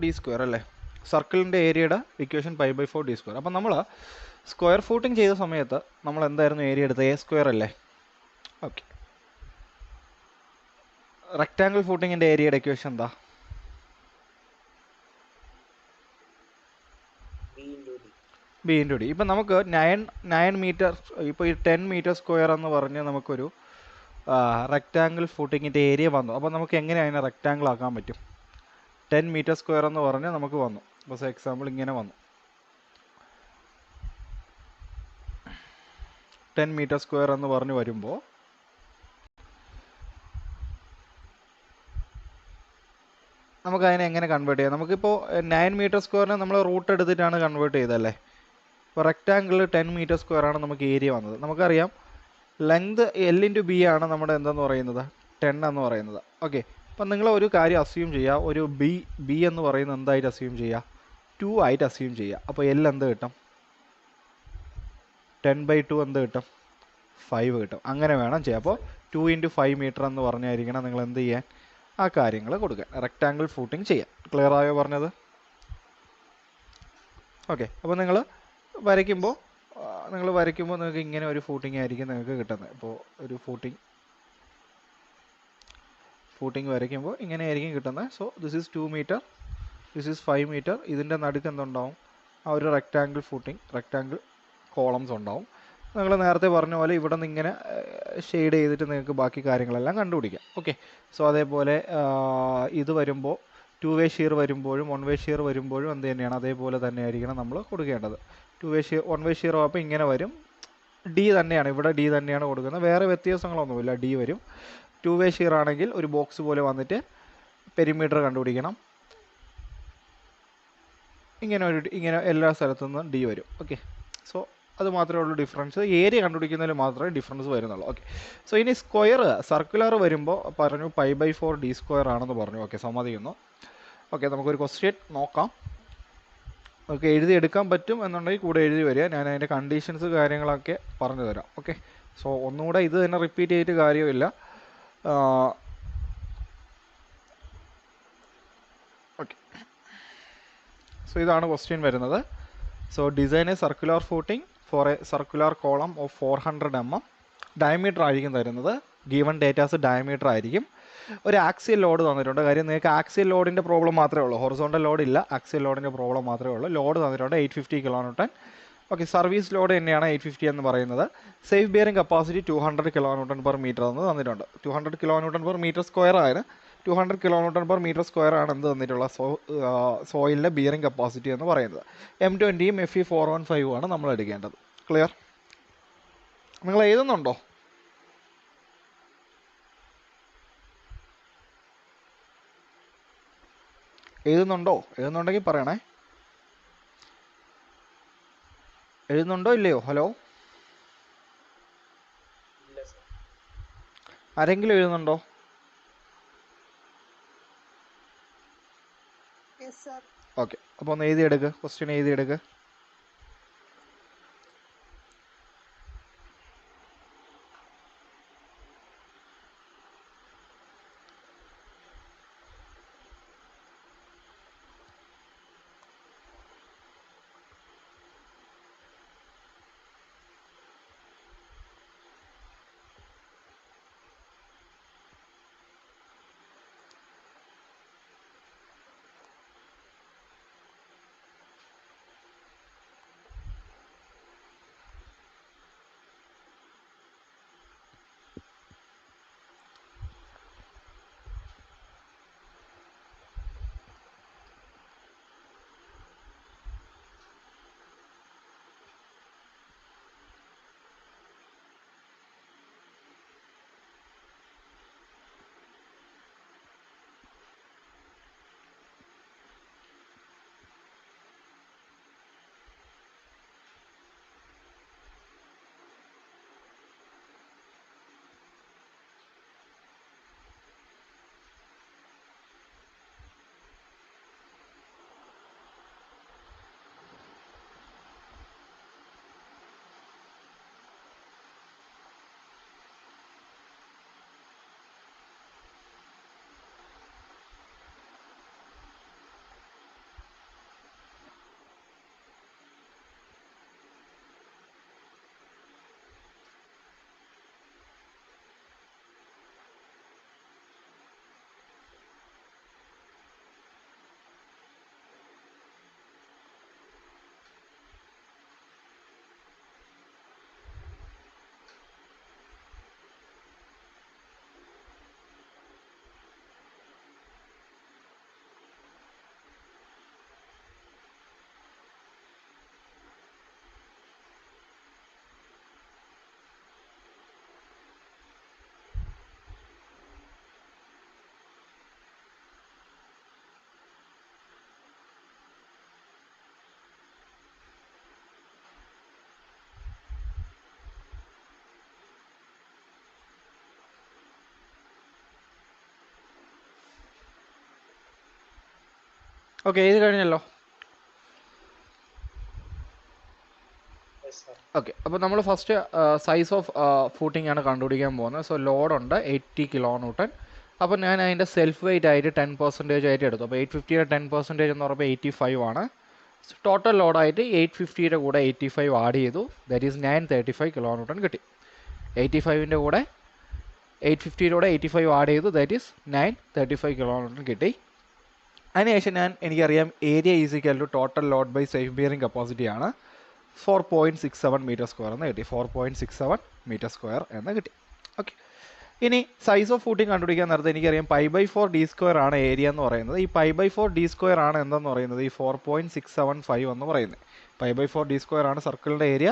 D square അല്ലേ, സർക്കിളിൻ്റെ ഏരിയയുടെ equation pi by 4 D square. അപ്പം നമ്മൾ സ്ക്വയർ ഫൂട്ടിങ് ചെയ്ത സമയത്ത് നമ്മൾ എന്തായിരുന്നു ഏരിയ എടുത്തത്? എ സ്ക്വയർ അല്ലേ? ഓക്കെ. റെക്റ്റാങ്കിൾ ഫൂട്ടിങ്ങിൻ്റെ ഏരിയയുടെ ഇക്വേഷൻ എന്താ? B into D. ഇപ്പം നമുക്ക് 9 മീറ്റർ, ഇപ്പോൾ ഈ 10 മീറ്റർ സ്ക്വയർ എന്ന് പറഞ്ഞ് നമുക്കൊരു റെക്റ്റാങ്കിൾ ഫൂട്ടിങ്ങിൻ്റെ ഏരിയ വന്നു. അപ്പോൾ നമുക്ക് എങ്ങനെ അതിനെ റെക്റ്റാങ്കിൾ ആക്കാൻ പറ്റും? 10 മീറ്റർ സ്ക്വയർ എന്ന് പറഞ്ഞ് നമുക്ക് വന്നു. ഇപ്പോൾ എക്സാമ്പിൾ ഇങ്ങനെ വന്നു, 10 മീറ്റർ സ്ക്വയർ എന്ന് പറഞ്ഞ് വരുമ്പോൾ നമുക്ക് അതിനെ എങ്ങനെ കൺവേർട്ട് ചെയ്യാം? നമുക്കിപ്പോൾ 9 മീറ്റർ സ്ക്വയറിനെ നമ്മൾ റൂട്ട് എടുത്തിട്ടാണ് കൺവേർട്ട് ചെയ്തതല്ലേ. ഇപ്പോൾ റെക്റ്റാങ്കിൾ 10 മീറ്റർ സ്ക്വയർ ആണ് നമുക്ക് ഏരിയ വന്നത്. നമുക്കറിയാം ലെങ്ത് എൽ ഇൻറ്റു ബി ആണ് നമ്മുടെ എന്തെന്ന് പറയുന്നത്? 10 എന്ന് പറയുന്നത്. ഓക്കെ. അപ്പം നിങ്ങൾ ഒരു കാര്യം അസ്യൂം ചെയ്യുക, ഒരു ബി എന്ന് പറയുന്നത് എന്തായിട്ട് അസ്യൂം ചെയ്യുക? 2 ആയിട്ട് അസ്യൂം ചെയ്യുക. അപ്പോൾ എൽ എന്ത് കിട്ടും? 10/2 എന്ത് കിട്ടും? 5 കിട്ടും. അങ്ങനെ വേണം ചെയ്യാം. അപ്പോൾ 2 × 5 മീറ്റർ എന്ന് പറഞ്ഞായിരിക്കണം നിങ്ങൾ എന്ത് ചെയ്യാൻ? ആ കാര്യങ്ങൾ കൊടുക്കാൻ, റെക്റ്റാങ്കിൾ ഫൂട്ടിങ് ചെയ്യാൻ. ക്ലിയർ ആയോ പറഞ്ഞത്? ഓക്കെ. അപ്പോൾ നിങ്ങൾ വരയ്ക്കുമ്പോൾ നിങ്ങൾക്ക് ഇങ്ങനെ ഒരു ഫൂട്ടിങ് ആയിരിക്കും നിങ്ങൾക്ക് കിട്ടുന്നത്. ഇപ്പോൾ ഒരു ഫൂട്ടിങ് വരയ്ക്കുമ്പോൾ ഇങ്ങനെ ആയിരിക്കും കിട്ടുന്നത്. So this is 2 metre, this is 5 metre. ഇതിൻ്റെ നടുക്ക് എന്തുണ്ടാവും? ആ ഒരു റെക്റ്റാങ്കിൾ കോളംസ് ഉണ്ടാവും. നിങ്ങൾ നേരത്തെ പറഞ്ഞ പോലെ ഇവിടെ നിന്ന് ഇങ്ങനെ ഷെയ്ഡ് ചെയ്തിട്ട് നിങ്ങൾക്ക് ബാക്കി കാര്യങ്ങളെല്ലാം കണ്ടുപിടിക്കാം. ഓക്കെ. സോ അതേപോലെ ഇത് വരുമ്പോൾ 2 വേ ഷീർ വരുമ്പോഴും 1 വേ ഷീർ വരുമ്പോഴും എന്ത് തന്നെയാണ്? അതേപോലെ തന്നെ ആയിരിക്കണം നമ്മൾ കൊടുക്കേണ്ടത്. 2 വേ ഷീർ 1 വേ ഷീർ ആകുമ്പോൾ ഇങ്ങനെ വരും. ഡി തന്നെയാണ്, ഇവിടെ ഡി തന്നെയാണ് കൊടുക്കുന്നത്. വേറെ വ്യത്യാസങ്ങളൊന്നുമില്ല, ഡി വരും. 2 വേ ഷീർ ആണെങ്കിൽ ഒരു ബോക്സ് പോലെ വന്നിട്ട് പെരിമീറ്റർ കണ്ടുപിടിക്കണം. ഇങ്ങനെ എല്ലാ സ്ഥലത്തു നിന്നും ഡി വരും. ഓക്കെ. സോ അത് മാത്രമേ ഉള്ളൂ ഡിഫറൻസ്. ഏരിയ കണ്ടുപിടിക്കുന്നതിൽ മാത്രമേ ഡിഫറൻസ് വരുന്നുള്ളൂ. ഓക്കെ. സോ ഇനി സർക്കുലർ വരുമ്പോൾ പറഞ്ഞു പൈ ബൈ 4 ഡി സ്ക്വയർ ആണെന്ന് പറഞ്ഞു. ഓക്കെ, സമ്മതിക്കുന്നു. ഓക്കെ, നമുക്കൊരു ക്വസ്റ്റ്യൻ നോക്കാം. നമുക്ക് എഴുതിയെടുക്കാൻ പറ്റും എന്നുണ്ടെങ്കിൽ കൂടെ എഴുതി വരിക. ഞാൻ അതിൻ്റെ കണ്ടീഷൻസ് കാര്യങ്ങളൊക്കെ പറഞ്ഞു തരാം. ഓക്കെ. സോ ഒന്നുകൂടെ ഇത് തന്നെ റിപ്പീറ്റ് ചെയ്തിട്ട് കാര്യമില്ല. ഓക്കെ. സോ ഇതാണ് ക്വസ്റ്റ്യൻ വരുന്നത്. So design a circular footing for a circular column of 400 mm. Diameter ആയിരിക്കും തരുന്നത്. ഗീവൺ ഡേറ്റാസ് ഡയമീറ്റർ ആയിരിക്കും. ഒരു ആക്സിയൽ ലോഡ് തന്നിട്ടുണ്ട്. കാര്യം നിങ്ങൾക്ക് ആക്സിയൽ ലോഡിൻ്റെ പ്രോബ്ലം മാത്രമേ ഉള്ളൂ, ഹൊറിസോണ്ടൽ ലോഡ് ഇല്ല. ആക്സിയൽ ലോഡിൻ്റെ പ്രോബ്ലം മാത്രമേ ഉള്ളൂ. ലോഡ് തന്നിട്ടുണ്ട് 850 kN. ഓക്കെ. സർവീസ് ലോഡ് തന്നെയാണ് 850 എന്ന് പറയുന്നത്. സേഫ് ബിയറിംഗ് കപ്പാസിറ്റി 200 kN/m എന്ന് തന്നിട്ടുണ്ട്. 200 kN/m² ആണ്. 200 kN/m² ആണ് എന്ത് തന്നിട്ടുള്ള സോയിലിൻ്റെ ബിയറിംഗ് കപ്പാസിറ്റി എന്ന് പറയുന്നത്. M20 Fe415 ആണ് നമ്മൾ എടുക്കേണ്ടത്. ക്ലിയർ? നിങ്ങൾ എഴുതുന്നുണ്ടോ? എഴുതുന്നുണ്ടെങ്കിൽ പറയണേ. എഴുതുന്നുണ്ടോ ഇല്ലയോ? ഹലോ, ആരെങ്കിലും എഴുതുന്നുണ്ടോ? ഓക്കെ. അപ്പോൾ ഒന്ന് എഴുതിയെടുക്ക്, ക്വസ്റ്റ്യൻ എഴുതിയെടുക്ക്. ഓക്കെ, ഇത് കഴിഞ്ഞല്ലോ. ഓക്കെ, അപ്പോൾ നമ്മൾ ഫസ്റ്റ് സൈസ് ഓഫ് ഫൂട്ടിംഗ് ആണ് കണ്ടുപിടിക്കാൻ പോകുന്നത്. സോ ലോഡുണ്ട് 80 കിലോ ന്യൂട്ടൺ. അപ്പോൾ ഞാൻ അതിൻ്റെ സെൽഫ് വെയിറ്റ് ആയിട്ട് 10% ആയിട്ട് എടുത്തു. അപ്പോൾ 850യുടെ 10% എന്ന് പറയുമ്പോൾ 85 ആണ്. ടോട്ടൽ ലോഡായിട്ട് 850യുടെ കൂടെ 85 ആഡ് ചെയ്തു. ദാറ്റ് ഈസ് 935 കിലോ ന്യൂട്ടൺ കിട്ടി. 85ൻ്റെ കൂടെ 850യുടെ 85 ആഡ് ചെയ്തു. ദാറ്റ് ഈസ് 935 കിലോ ന്യൂട്ടൺ കിട്ടി. അതിനുശേഷം എനിക്കറിയാം area is equal to total load by self bearing capacity ആണ് 4.67 മീറ്റർ സ്ക്വയർ എന്ന് കിട്ടി. 4.67 മീറ്റർ സ്ക്വയർ എന്ന് കിട്ടി. ഓക്കെ, ഇനി സൈസ് ഓഫ് ഫൂട്ടിംഗ് കണ്ടുപിടിക്കാൻ നേരത്തെ എനിക്കറിയാം π/4 d² ആണ് ഏരിയ എന്ന് പറയുന്നത്. ഈ π/4 d² ആണ് എന്തെന്ന് പറയുന്നത് ഈ 4.675 എന്ന് പറയുന്നത്. π/4 d² ആണ് സർക്കിളിൻ്റെ ഏരിയ.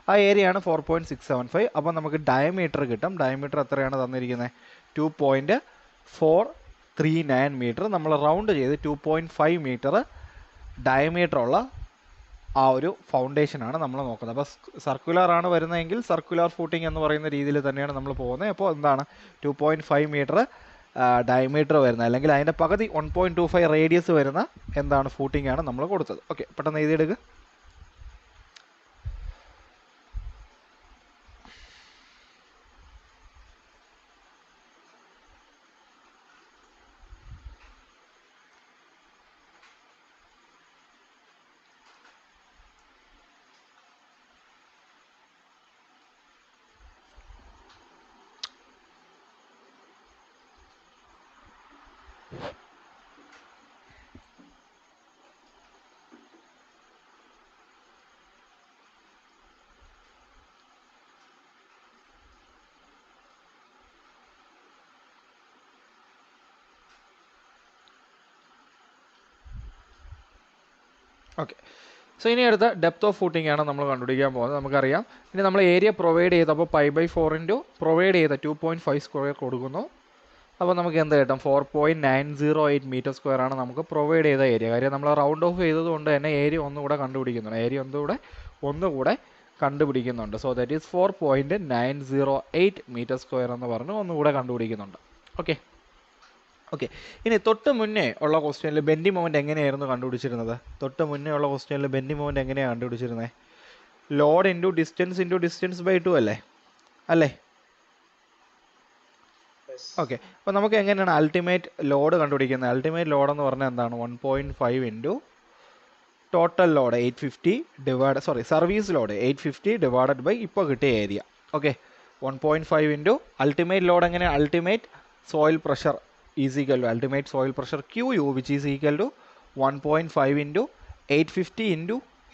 ആ ഏരിയ ആണ് 4.675. അപ്പോൾ നമുക്ക് ഡയമീറ്റർ കിട്ടും. ഡയമീറ്റർ എത്രയാണ് തന്നിരിക്കുന്നത്? 2.439 മീറ്റർ. നമ്മൾ റൗണ്ട് ചെയ്ത് 2.5 മീറ്റർ ഡയമീറ്റർ ഉള്ള ആ ഒരു ഫൗണ്ടേഷനാണ് നമ്മൾ നോക്കുന്നത്. അപ്പോൾ സർക്കുലർ ആണ് വരുന്നതെങ്കിൽ സർക്കുലർ ഫൂട്ടിംഗ് എന്ന് പറയുന്ന രീതിയിൽ തന്നെയാണ് നമ്മൾ പോകുന്നത്. അപ്പോൾ എന്താണ് 2.5 മീറ്റർ ഡയമീറ്റർ വരുന്നത്, അല്ലെങ്കിൽ അതിൻ്റെ പകുതി 1.25 റേഡിയസ് വരുന്ന എന്താണ് ഫൂട്ടിംഗ് ആണ് നമ്മൾ കൊടുത്തത്. ഓക്കെ, പെട്ടെന്ന് എഴുതിയെടുക്കുക. ഓക്കെ, സോ ഇനി അടുത്ത ഡെപ്ത് ഓഫ് ഫൂട്ടിംഗ് ആണ് നമ്മൾ കണ്ടുപിടിക്കാൻ പോകുന്നത്. നമുക്കറിയാം ഇനി നമ്മൾ ഏരിയ പ്രൊവൈഡ് ചെയ്തപ്പോൾ π/4 പ്രൊവൈഡ് ചെയ്ത 2.5 സ്ക്വയർ കൊടുക്കുന്നു. അപ്പോൾ നമുക്ക് എന്ത് കിട്ടും? 4.908 മീറ്റർ സ്ക്വയർ ആണ് നമുക്ക് പ്രൊവൈഡ് ചെയ്ത ഏരിയ. കാര്യം നമ്മൾ റൗണ്ട് ഓഫ് ചെയ്തതുകൊണ്ട് തന്നെ ഏരിയ ഒന്നുകൂടെ കണ്ടുപിടിക്കുന്നുണ്ട്. ഏരിയ ഒന്നുകൂടെ കണ്ടുപിടിക്കുന്നുണ്ട്. So that is 4.908 metre square എന്ന് പറഞ്ഞ് ഒന്നുകൂടെ കണ്ടുപിടിക്കുന്നുണ്ട്. ഓക്കെ, ഇനി തൊട്ട് മുന്നേ ഉള്ള ക്വസ്റ്റ്യനിൽ ബെൻഡി മൊമെൻറ്റ് എങ്ങനെയായിരുന്നു കണ്ടുപിടിച്ചിരുന്നത്? തൊട്ട് മുന്നേ ഉള്ള ക്വസ്റ്റ്യനിൽ ബെൻഡി മൊമെൻറ്റ് എങ്ങനെയാണ് കണ്ടുപിടിച്ചിരുന്നത്? ലോഡ് ഇൻറ്റു ഡിസ്റ്റൻസ് ബൈ 2 അല്ലേ? ഓക്കെ, അപ്പോൾ നമുക്ക് എങ്ങനെയാണ് അൾട്ടിമേറ്റ് ലോഡ് കണ്ടുപിടിക്കുന്നത്? അൾട്ടിമേറ്റ് ലോഡ് എന്ന് പറഞ്ഞാൽ എന്താണ്? 1.5 into total load 850 service load 850 divided by ഇപ്പോൾ കിട്ടിയ area. Okay, 1.5 into ultimate load എങ്ങനെ? Ultimate soil pressure is equal to ultimate soil pressure QU which is equal to 1.5 into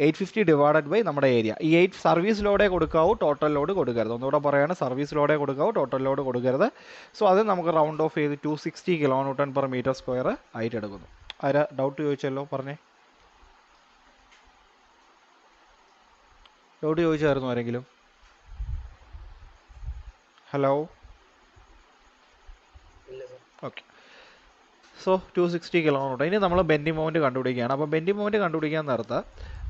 850 divided by നമ്മുടെ area. ഈ 8 service ലോഡേ കൊടുക്കാവൂ, total load കൊടുക്കരുത്. ഒന്നുകൂടെ പറയുകയാണ്, സർവീസ് ലോഡേ കൊടുക്കാവൂ, ടോട്ടൽ ലോഡ് കൊടുക്കരുത്. സോ അത് നമുക്ക് റൗണ്ട് ഓഫ് ചെയ്ത് 260 kilo newton per metre square ആയിട്ട് എടുക്കുന്നു. ആരാ ഡൗട്ട് ചോദിച്ചല്ലോ? പറഞ്ഞേ, ഡൗട്ട് ചോദിച്ചായിരുന്നു ആരെങ്കിലും? Hello, okay. So 260 kilo newton. ഇനി നമ്മൾ ബെൻഡിങ് മൊമെൻറ്റ് കണ്ടുപിടിക്കുകയാണ്. അപ്പോൾ ബെൻഡിങ് മൊമെൻറ്റ് കണ്ടുപിടിക്കാൻ നേരത്ത്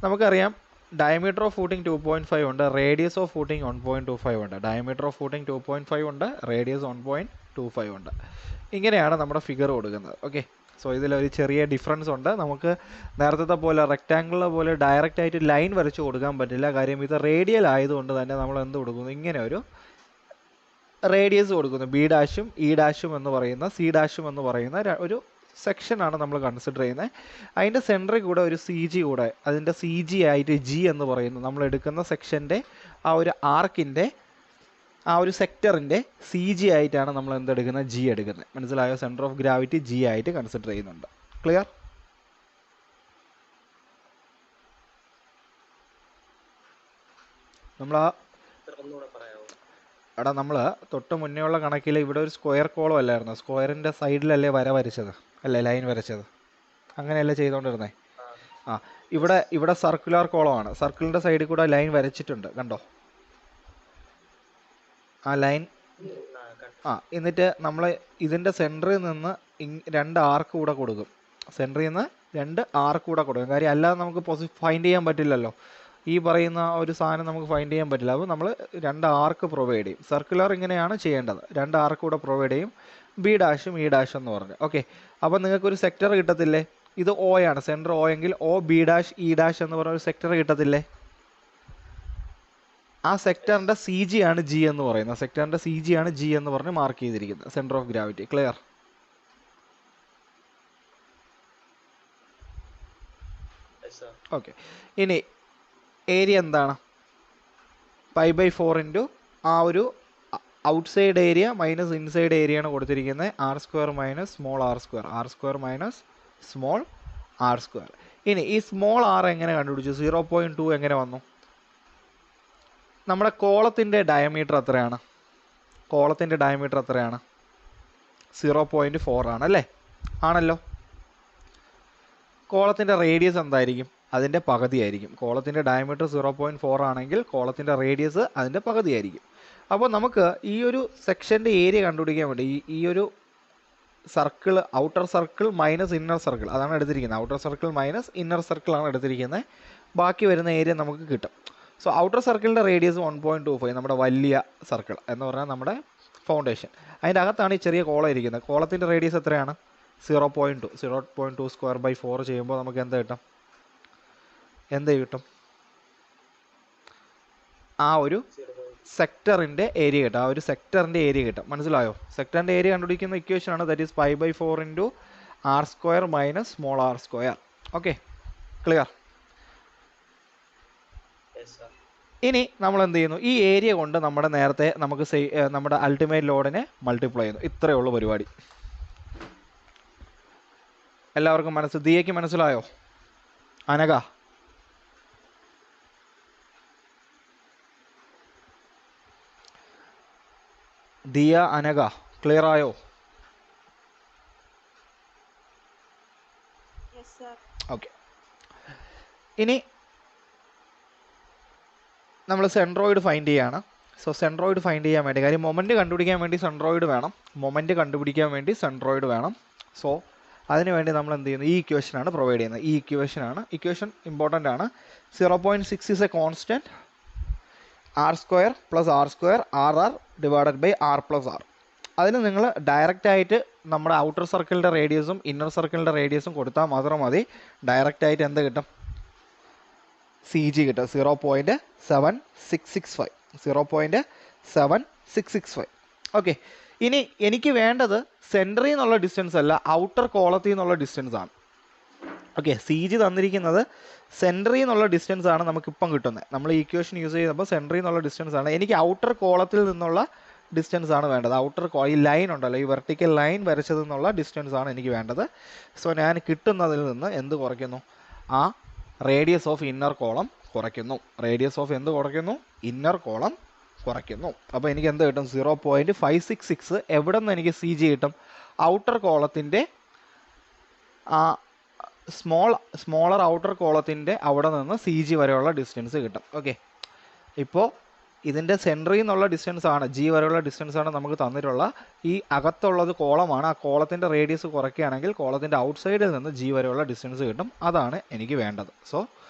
നമുക്കറിയാം ഡയമീറ്റർ ഓഫ് ഫൂട്ടിംഗ് 2.5 ഉണ്ട്, റേഡിയസ് ഓഫ് ഫൂട്ടിംഗ് 1.25 ഉണ്ട്. ഡയമീറ്റർ ഓഫ് ഫൂട്ടിംഗ് 2.5 ഉണ്ട്, റേഡിയസ് 1.25 ഉണ്ട്. ഇങ്ങനെയാണ് നമ്മുടെ ഫിഗർ കൊടുക്കുന്നത്. ഓക്കെ, സോ ഇതിലൊരു ചെറിയ ഡിഫറൻസ് ഉണ്ട്. നമുക്ക് നേരത്തെ പോലെ റെക്റ്റാങ്കിളിലെ പോലെ ഡയറക്റ്റ് ആയിട്ട് ലൈൻ വരച്ച് കൊടുക്കാൻ പറ്റില്ല. കാര്യം ഇത് റേഡിയൽ ആയതുകൊണ്ട് തന്നെ നമ്മൾ എന്ത് കൊടുക്കുന്നു? ഇങ്ങനെ ഒരു റേഡിയസ് കൊടുക്കുന്നു. B' E' എന്ന് പറയുന്ന C' എന്ന് പറയുന്ന ഒരു സെക്ഷനാണ് നമ്മൾ കൺസിഡർ ചെയ്യുന്നത്. അതിൻ്റെ സെൻറ്ററിൽ കൂടെ ഒരു CG കൂടെ, അതിൻ്റെ CG ആയിട്ട് G എന്ന് പറയുന്നു. നമ്മൾ എടുക്കുന്ന സെക്ഷൻ്റെ ആ ഒരു ആർക്കിൻ്റെ ആ ഒരു സെക്ടറിൻ്റെ CG ആയിട്ടാണ് നമ്മൾ എന്തെടുക്കുന്നത്? G എടുക്കുന്നത്. മനസ്സിലായോ? സെൻറ്റർ ഓഫ് ഗ്രാവിറ്റി G ആയിട്ട് കൺസിഡർ ചെയ്യുന്നുണ്ട്. ക്ലിയർ? നമ്മൾ തൊട്ട് മുന്നേ ഉള്ള കണക്കിൽ ഇവിടെ ഒരു സ്ക്വയർ കോളം അല്ലായിരുന്നു, സ്ക്വയറിൻ്റെ സൈഡിലല്ലേ വരച്ചത്, അല്ലേ ലൈൻ വരച്ചത്? അങ്ങനെയല്ലേ ചെയ്തുകൊണ്ടിരുന്നേ? ഇവിടെ സർക്കുലർ കോളമാണ്. സർക്കിളിൻ്റെ സൈഡിൽ കൂടെ ലൈൻ വരച്ചിട്ടുണ്ട്, കണ്ടോ? ആ ലൈൻ എന്നിട്ട് നമ്മൾ ഇതിൻ്റെ സെൻറ്ററിൽ നിന്ന് 2 ആർക്ക് കൂടെ കൊടുക്കും. സെൻറ്ററിൽ നിന്ന് 2 ആർക്ക് കൂടെ കൊടുക്കും. കാര്യം അല്ലാതെ നമുക്ക് ഫൈൻഡ് ചെയ്യാൻ പറ്റില്ലല്ലോ. ഈ പറയുന്ന ഒരു സാധനം നമുക്ക് ഫൈൻഡ് ചെയ്യാൻ പറ്റില്ല. അപ്പോൾ നമ്മൾ 2 ആർക്ക് പ്രൊവൈഡ് ചെയ്യും. സർക്കുലർ ഇങ്ങനെയാണ് ചെയ്യേണ്ടത്. 2 ആർക്ക് കൂടെ പ്രൊവൈഡ് ചെയ്യും, B' E' എന്ന് പറഞ്ഞു. ഓക്കെ, അപ്പോൾ നിങ്ങൾക്കൊരു സെക്ടർ കിട്ടത്തില്ലേ? ഇത് ഒ ആണ്, സെൻറ്റർ ഒ എങ്കിൽ O B dash E dash എന്ന് പറഞ്ഞ ഒരു സെക്ടർ കിട്ടത്തില്ലേ? ആ സെക്ടറിൻ്റെ സി ജി ആണ് ജി എന്ന് പറയുന്നത്. സെക്ടറിൻ്റെ സി ജി ആണ് ജി എന്ന് പറഞ്ഞ് മാർക്ക് ചെയ്തിരിക്കുന്നത്, centre of gravity. Clear? Okay. ഇനി ഏരിയ എന്താണ്? π/4 ഇൻറ്റു ആ ഒരു ഔട്ട്സൈഡ് ഏരിയ മൈനസ് ഇൻസൈഡ് ഏരിയയാണ് കൊടുത്തിരിക്കുന്നത്. r² minus small r², minus small r². ഇനി ഈ സ്മോൾ ആർ എങ്ങനെ കണ്ടുപിടിച്ചു? 0.2 എങ്ങനെ വന്നു? നമ്മുടെ കോളത്തിൻ്റെ ഡയമീറ്റർ എത്രയാണ്? കോളത്തിൻ്റെ ഡയമീറ്റർ എത്രയാണ്? 0.4 ആണ് അല്ലേ? ആണല്ലോ. കോളത്തിൻ്റെ റേഡിയസ് എന്തായിരിക്കും? അതിൻ്റെ പകുതിയായിരിക്കും. കോളത്തിൻ്റെ ഡയമീറ്റർ 0.4 ആണെങ്കിൽ കോളത്തിൻ്റെ റേഡിയസ് അതിൻ്റെ പകുതിയായിരിക്കും. അപ്പോൾ നമുക്ക് ഈ ഒരു സെക്ഷൻ്റെ ഏരിയ കണ്ടുപിടിക്കാൻ വേണ്ടി ഈ ഒരു circle, outer circle minus inner circle അതാണ് എടുത്തിരിക്കുന്നത്. Outer circle minus inner circle ആണ് എടുത്തിരിക്കുന്നത്. ബാക്കി വരുന്ന ഏരിയ നമുക്ക് കിട്ടും. സോ ഔട്ടർ സർക്കിളിൻ്റെ റേഡിയസ് 1.25, നമ്മുടെ വലിയ സർക്കിൾ എന്ന് പറഞ്ഞാൽ നമ്മുടെ ഫൗണ്ടേഷൻ. അതിൻ്റെ അകത്താണ് ഈ ചെറിയ കോളം ഇരിക്കുന്നത്. കോളത്തിൻ്റെ റേഡിയസ് എത്രയാണ്? 0.2. 0.2² / 4 ചെയ്യുമ്പോൾ നമുക്ക് എന്ത് കിട്ടും? ആ ഒരു സെക്ടറിൻ്റെ ഏരിയ കിട്ടും. ആ ഒരു സെക്ടറിൻ്റെ ഏരിയ കിട്ടും. മനസ്സിലായോ? സെക്ടറിൻ്റെ ഏരിയ കണ്ടുപിടിക്കുന്ന ഇക്വേഷനാണ്, that is π/4 into r² minus small r². Okay, clear? ഇനി നമ്മൾ എന്ത് ചെയ്യുന്നു? ഈ ഏരിയ കൊണ്ട് നമ്മുടെ നേരത്തെ നമുക്ക് നമ്മുടെ അൾട്ടിമേറ്റ് ലോഡിനെ മൾട്ടിപ്ലൈ ചെയ്യുന്നു. ഇത്രയേ ഉള്ളൂ പരിപാടി. എല്ലാവർക്കും ദിയയ്ക്ക് മനസ്സിലായോ? അനഘ, ദിയ, അനഘ, ക്ലിയർ ആയോ? ഓക്കെ. ഇനി നമ്മൾ സെൻട്രോയിഡ് ഫൈൻഡ് ചെയ്യാണ്. സോ സെൻട്രോയിഡ് ഫൈൻഡ് ചെയ്യാൻ വേണ്ടി, കാര്യം മൊമെൻറ്റ് കണ്ടുപിടിക്കാൻ വേണ്ടി സെൻട്രോയിഡ് വേണം. സോ അതിനുവേണ്ടി നമ്മൾ എന്ത് ചെയ്യുന്നു? ഈ ഇക്വേഷനാണ് പ്രൊവൈഡ് ചെയ്യുന്നത്. ഈ ഇക്വേഷൻ ഇമ്പോർട്ടൻ്റ് ആണ്. 0.6 is a constant, r² + r² r divided by r + r. അതിന് നിങ്ങൾ ഡയറക്റ്റായിട്ട് നമ്മുടെ ഔട്ടർ സർക്കിളിൻ്റെ റേഡിയസും ഇന്നർ സർക്കിളിൻ്റെ റേഡിയസും കൊടുത്താൽ മാത്രം മതി. ഡയറക്റ്റായിട്ട് എന്ത് കിട്ടും? സി ജി കിട്ടും. 0.7665. ഓക്കെ. ഇനി എനിക്ക് വേണ്ടത് സെൻറ്ററിൽ നിന്നുള്ള ഡിസ്റ്റൻസ് അല്ല, ഔട്ടർ കോളത്തിൽ നിന്നുള്ള ഡിസ്റ്റൻസ് ആണ്. ഓക്കെ, സി ജി തന്നിരിക്കുന്നത് സെൻറ്ററിൽ നിന്നുള്ള ഡിസ്റ്റൻസ് ആണ് നമുക്കിപ്പം കിട്ടുന്നത്. നമ്മൾ ഈ ഇക്വേഷൻ യൂസ് ചെയ്തപ്പോൾ സെൻറ്ററിൽ നിന്നുള്ള ഡിസ്റ്റൻസ് ആണ്. എനിക്ക് ഔട്ടർ കോളത്തിൽ നിന്നുള്ള ഡിസ്റ്റൻസ് ആണ് വേണ്ടത്. ഈ ലൈൻ ഉണ്ടല്ലോ, ഈ വെർട്ടിക്കൽ ലൈൻ വരച്ചതിൽ നിന്നുള്ള ഡിസ്റ്റൻസ് ആണ് എനിക്ക് വേണ്ടത്. സോ ഞാൻ കിട്ടുന്നതിൽ നിന്ന് എന്ത് കുറയ്ക്കുന്നു? ആ റേഡിയസ് ഓഫ് ഇന്നർ കോളം കുറയ്ക്കുന്നു. ഇന്നർ കോളം കുറയ്ക്കുന്നു. അപ്പോൾ എനിക്ക് എന്ത് കിട്ടും? 0.566. എവിടെ നിന്ന് എനിക്ക് സി ജി കിട്ടും? ഔട്ടർ കോളത്തിൻ്റെ സ്മോളർ ഔട്ടർ കോളത്തിൻ്റെ അവിടെ നിന്ന് സി ജി വരെയുള്ള ഡിസ്റ്റൻസ് കിട്ടും. ഓക്കെ, ഇപ്പോൾ ഇതിൻ്റെ സെൻറ്ററിൽ നിന്നുള്ള ഡിസ്റ്റൻസ് ആണ്, ജി വരെയുള്ള ഡിസ്റ്റൻസ് ആണ് നമുക്ക് തന്നിട്ടുള്ള. ഈ അകത്തുള്ളത് കോളമാണ്. ആ കോളത്തിൻ്റെ റേഡിയസ് കുറയ്ക്കുകയാണെങ്കിൽ കോളത്തിൻ്റെ ഔട്ട്സൈഡിൽ നിന്ന് ജി വരെയുള്ള ഡിസ്റ്റൻസ് കിട്ടും. അതാണ് എനിക്ക് വേണ്ടത്. സോ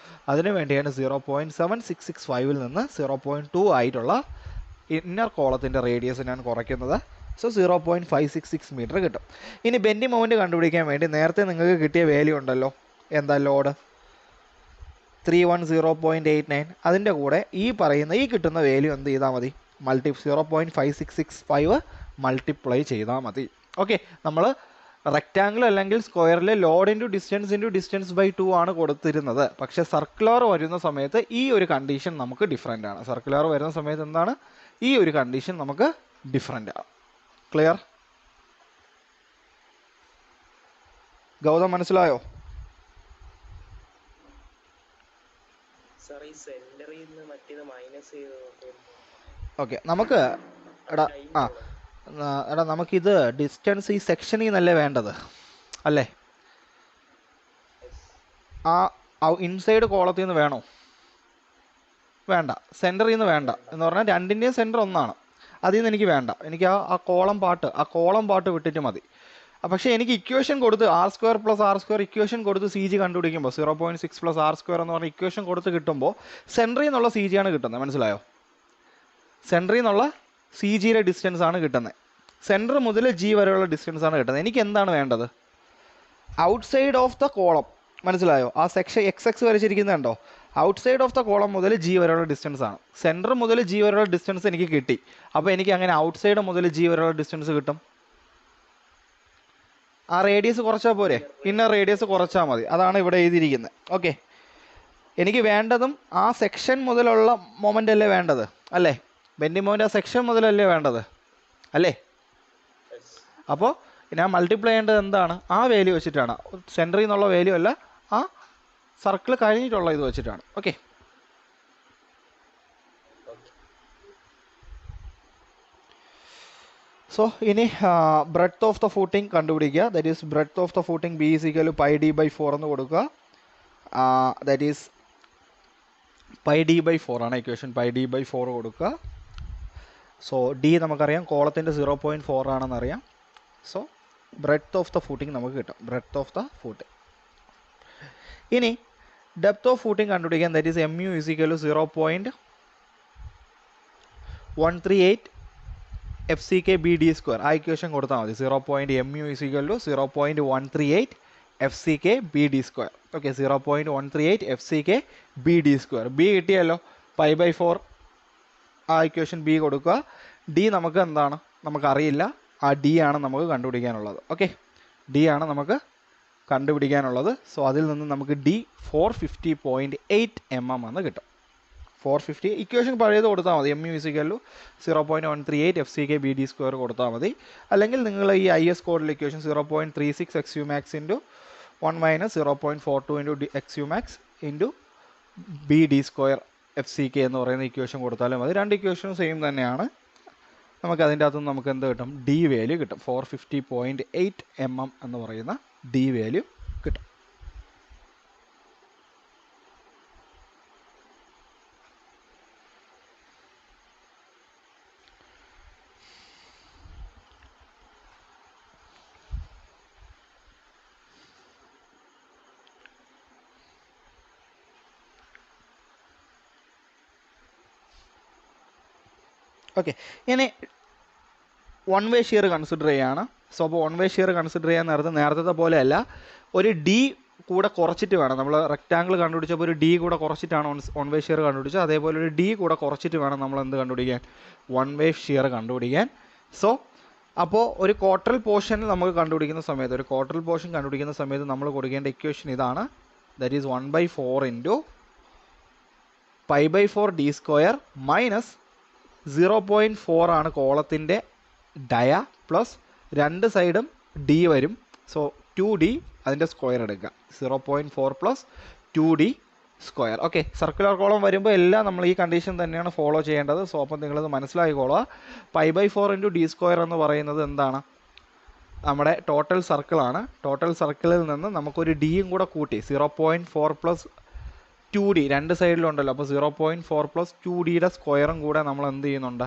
അതിനു വേണ്ടിയാണ് 0.7665 നിന്ന് 0.2 ആയിട്ടുള്ള ഇന്നർ കോളത്തിൻ്റെ റേഡിയസ് ഞാൻ കുറയ്ക്കുന്നത്. സോ 0.566 മീറ്റർ കിട്ടും. ഇനി ബെൻഡിങ് മൊമെൻറ്റ് കണ്ടുപിടിക്കാൻ വേണ്ടി നേരത്തെ നിങ്ങൾക്ക് കിട്ടിയ വാല്യൂ ഉണ്ടല്ലോ, എന്താ? ലോഡ് 310.89. അതിൻ്റെ കൂടെ ഈ കിട്ടുന്ന വാല്യൂ എന്ത് ചെയ്താൽ മതി? 0.5665 മൾട്ടിപ്ലൈ ചെയ്താൽ മതി. ഓക്കെ, നമ്മൾ റെക്റ്റാങ്കിൾ അല്ലെങ്കിൽ സ്ക്വയറിൽ ലോഡ് ഇൻറ്റു ഡിസ്റ്റൻസ് ബൈ 2 ആണ് കൊടുത്തിരുന്നത്. പക്ഷേ സർക്കുലർ വരുന്ന സമയത്ത് ഈ ഒരു കണ്ടീഷൻ നമുക്ക് ഡിഫറെൻ്റ് ആണ്. സർക്കുലർ വരുന്ന സമയത്ത് എന്താണ്? ഈ ഒരു കണ്ടീഷൻ നമുക്ക് ഡിഫറെൻ്റ് ആണ്. ക്ലിയർ? ഗൗതം മനസ്സിലായോ? ഓക്കെ, നമുക്ക് നമുക്കിത് ഡിസ്റ്റൻസ് ഈ സെക്ഷനിൽ നിന്നല്ലേ വേണ്ടത് അല്ലേ? ആ ഇൻസൈഡ് കോളത്തിൽ നിന്ന് വേണോ? വേണ്ട. സെൻറ്ററിൽ നിന്ന് വേണ്ട എന്ന് പറഞ്ഞാൽ രണ്ടിൻ്റെയും സെൻറ്റർ ഒന്നാണ്. അതിൽ നിന്ന് എനിക്ക് വേണ്ട. എനിക്ക് ആ കോളം പാട്ട് വിട്ടിട്ട് മതി. പക്ഷേ എനിക്ക് ഇക്വേഷൻ കൊടുത്ത് r² + r² ഇക്വേഷൻ കൊടുത്ത് സി ജി കണ്ടുപിടിക്കുമ്പോൾ 0.6 + r² എന്ന് പറഞ്ഞ ഇക്വേഷൻ കൊടുത്ത് കിട്ടുമ്പോൾ സെൻറ്ററിൽ നിന്നുള്ള സി ജി ആണ് കിട്ടുന്നത്. മനസ്സിലായോ? സെൻറ്ററിൽ നിന്നുള്ള സി ജിയുടെ ഡിസ്റ്റൻസ് ആണ് കിട്ടുന്നത്. സെൻറ്റർ മുതൽ ജി വരെയുള്ള ഡിസ്റ്റൻസ് ആണ് കിട്ടുന്നത്. എനിക്ക് എന്താണ് വേണ്ടത്? ഔട്ട്സൈഡ് ഓഫ് ദ കോളം, മനസ്സിലായോ? ആ സെക്ഷൻ എക്സ് എക്സ് വരച്ചിരിക്കുന്നുണ്ടോ? ഔട്ട്സൈഡ് ഓഫ് ദ കോളം മുതൽ ജി വരെയുള്ള ഡിസ്റ്റൻസ് ആണ്. സെൻറ്റർ മുതൽ ജി വരെയുള്ള ഡിസ്റ്റൻസ് എനിക്ക് കിട്ടി. അപ്പോൾ എനിക്ക് അങ്ങനെ ഔട്ട്സൈഡ് മുതൽ ജി വരെയുള്ള ഡിസ്റ്റൻസ് കിട്ടും. ആ റേഡിയസ് കുറച്ചാൽ പോരെ? ഇന്നർ റേഡിയസ് കുറച്ചാൽ മതി. അതാണ് ഇവിടെ എഴുതിയിരിക്കുന്നത്. ഓക്കെ, എനിക്ക് വേണ്ടതും ആ സെക്ഷൻ മുതലുള്ള മൊമെൻ്റ് അല്ലേ വേണ്ടത്, അല്ലേ? ബെൻഡിങ് മൊമെൻ്റ് ആ സെക്ഷൻ മുതലല്ലേ വേണ്ടത്, അല്ലേ? അപ്പോൾ ഞാൻ മൾട്ടിപ്ലൈ ചെയ്യേണ്ടത് എന്താണ്? ആ വാല്യൂ വെച്ചിട്ടാണ്. സെൻറ്ററിൽ നിന്നുള്ള വാല്യൂ അല്ല, ആ സർക്കിൾ കഴിഞ്ഞിട്ടുള്ള ഇത് വെച്ചിട്ടാണ്. ഓക്കെ, സോ ഇനി ബ്രെഡ്ത്ത് ഓഫ് ദ ഫൂട്ടിങ് കണ്ടുപിടിക്കുക. That is breadth of the footing B is equal to pi D by 4 എന്ന് കൊടുക്കുക. That is pi D by 4 ആണ് ഇക്വേഷൻ. പൈ ഡി ബൈ 4 കൊടുക്കുക. സോ ഡി നമുക്കറിയാം, കോളത്തിൻ്റെ 0.4 ആണെന്നറിയാം. So breadth of the footing നമുക്ക് കിട്ടും. Breadth of the footing. ഇനി ഡെപ്ത് ഓഫ് ഫൂട്ടിങ് കണ്ടുപിടിക്കാൻ. That is M U is equal to 0.138 F C K B D square. ആ equation കൊടുത്താൽ മതി. 0.mu is equal to 0.138 F C K B D square. Okay, 0.138 F C K B D square. B കിട്ടിയല്ലോ, pi by 4. ആ equation B കൊടുക്കുക. D നമുക്ക് എന്താണ്? നമുക്കറിയില്ല. ആ ഡി ആണ് നമുക്ക് കണ്ടുപിടിക്കാനുള്ളത്. ഓക്കെ, ഡി ആണ് നമുക്ക് കണ്ടുപിടിക്കാനുള്ളത്. സോ അതിൽ നിന്ന് നമുക്ക് ഡി 450.8 mm എന്ന് കിട്ടും. 450 ഇക്വേഷൻ പഴയത് കൊടുത്താൽ മതി. M U is equal to 0.138 F C K B D square കൊടുത്താൽ മതി. അല്ലെങ്കിൽ നിങ്ങൾ ഈ ഐ എസ് കോഡിൽ equation 0.36 X U max into 1 minus 0.42 into X U max into B D square F C K എന്ന് പറയുന്ന ഇക്വേഷൻ കൊടുത്താലും മതി. രണ്ട് ഇക്വേഷനും സെയിം തന്നെയാണ്. നമുക്ക് അതിൻ്റെ അകത്തുനിന്ന് നമുക്ക് എന്ത് കിട്ടും? ഡി വാല്യൂ കിട്ടും. 450.8 mm എന്ന് പറയുന്ന ഡി വാല്യൂ കിട്ടും. ഓക്കെ, ഇനി വൺ വേ ഷിയർ കൺസിഡർ ചെയ്യുകയാണ്. സോ അപ്പോൾ വൺ വേ ഷിയർ കൺസിഡർ ചെയ്യാൻ നേരത്തെ പോലെയല്ല, ഒരു ഡി കൂടെ കുറച്ചിട്ട് വേണം. നമ്മൾ റെക്റ്റാങ്കിൾ കണ്ടുപിടിച്ചപ്പോൾ ഒരു ഡി കൂടെ കുറച്ചിട്ടാണ് വൺ വേ ഷിയർ കണ്ടുപിടിച്ചത്. അതേപോലെ ഒരു ഡി കൂടെ കുറച്ചിട്ട് വേണം നമ്മൾ എന്ത് കണ്ടുപിടിക്കാൻ? വൺ വേ ഷിയർ കണ്ടുപിടിക്കാൻ. സോ അപ്പോൾ ഒരു ക്വാർട്ടറൽ പോർഷനിൽ നമുക്ക് കണ്ടുപിടിക്കുന്ന സമയത്ത്, ഒരു ക്വാർട്ടറൽ പോർഷൻ കണ്ടുപിടിക്കുന്ന സമയത്ത് നമ്മൾ കൊടുക്കേണ്ട ഇക്വേഷൻ ഇതാണ്. That is 1/4 into pi by 4 D square minus 0.4 ആണ് കോളത്തിൻ്റെ ഡയ, പ്ലസ് രണ്ട് സൈഡും ഡി വരും. സോ 2d അതിൻ്റെ സ്ക്വയർ എടുക്കുക. 0.4 plus 2d square. Okay, circular column വരുമ്പോൾ എല്ലാം നമ്മൾ ഈ കണ്ടീഷൻ തന്നെയാണ് ഫോളോ ചെയ്യേണ്ടത്. സോ അപ്പം നിങ്ങളത് മനസ്സിലാക്കിക്കോളുക. Pi by 4 into D square എന്ന് പറയുന്നത് എന്താണ്? നമ്മുടെ ടോട്ടൽ സർക്കിളാണ്. ടോട്ടൽ സർക്കിളിൽ നിന്ന് നമുക്കൊരു ഡിയും കൂടെ കൂട്ടി 0.4 പ്ലസ് 2d രണ്ട് സൈഡിലുണ്ടല്ലോ. അപ്പോൾ 0.4 പ്ലസ് 2dയുടെ സ്ക്വയറും കൂടെ നമ്മൾ എന്ത് ചെയ്യുന്നുണ്ട്?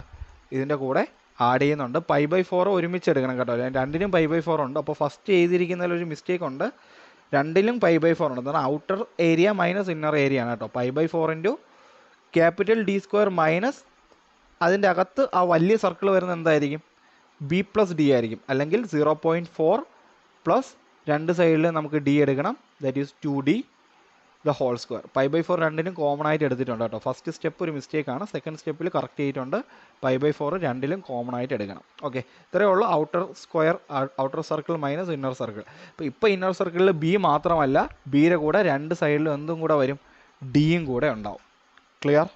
ഇതിൻ്റെ കൂടെ ആഡ് ചെയ്യുന്നുണ്ട്. പൈ ബൈ 4 ഒരുമിച്ച് എടുക്കണം കേട്ടോ. രണ്ടിനും പൈ ബൈ 4 ഉണ്ട്. അപ്പോൾ ഫസ്റ്റ് എഴുതിയിരിക്കുന്നതിൽ ഒരു മിസ്റ്റേക്ക് ഉണ്ട്. രണ്ടിലും പൈ ബൈ 4 ഉണ്ട്. എന്നാൽ outer area minus inner area ആണ് കേട്ടോ. Pi by 4 into capital D square minus അതിൻ്റെ അകത്ത് ആ വലിയ സർക്കിൾ വരുന്നത് എന്തായിരിക്കും? ബി പ്ലസ് ഡി ആയിരിക്കും. അല്ലെങ്കിൽ 0.4 പ്ലസ് രണ്ട് സൈഡിൽ നമുക്ക് ഡി എടുക്കണം. That is 2d the whole square. Pi by 4 രണ്ടിനും കോമൺ ആയിട്ട് എടുത്തിട്ടുണ്ട് കേട്ടോ. ഫസ്റ്റ് സ്റ്റെപ്പ് ഒരു മിസ്റ്റേക്കാണ്. സെക്കൻഡ് സ്റ്റെപ്പിൽ കറക്റ്റ് ചെയ്തിട്ടുണ്ട്. പൈ ബൈ 4 രണ്ടിലും കോമൺ ആയിട്ട് എടുക്കണം. ഓക്കെ, ഇത്രയേ ഉള്ളൂ. Outer square, outer circle minus inner circle. ഇപ്പോൾ ഇന്നർ സർക്കിളിൽ ബി മാത്രമല്ല, ബിയുടെ കൂടെ രണ്ട് സൈഡിലും എന്തും കൂടെ വരും? ഡിയും കൂടെ ഉണ്ടാവും. ക്ലിയർ?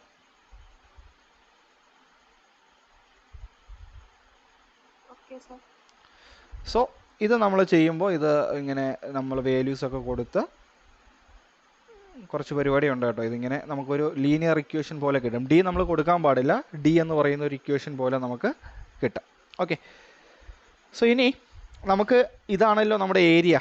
സോ ഇത് നമ്മൾ ചെയ്യുമ്പോൾ ഇത് ഇങ്ങനെ നമ്മൾ വാല്യൂസൊക്കെ കൊടുത്ത് കുറച്ച് പരിപാടി ഉണ്ട് കേട്ടോ. ഇതിങ്ങനെ നമുക്കൊരു ലീനിയർ ഇക്വേഷൻ പോലെ കിട്ടും. ഡി നമ്മൾ കൊടുക്കാൻ പാടില്ല. ഡി എന്ന് പറയുന്ന ഒരു ഇക്വേഷൻ പോലെ നമുക്ക് കിട്ടും. ഓക്കെ, സോ ഇനി നമുക്ക് ഇതാണല്ലോ നമ്മുടെ ഏരിയ.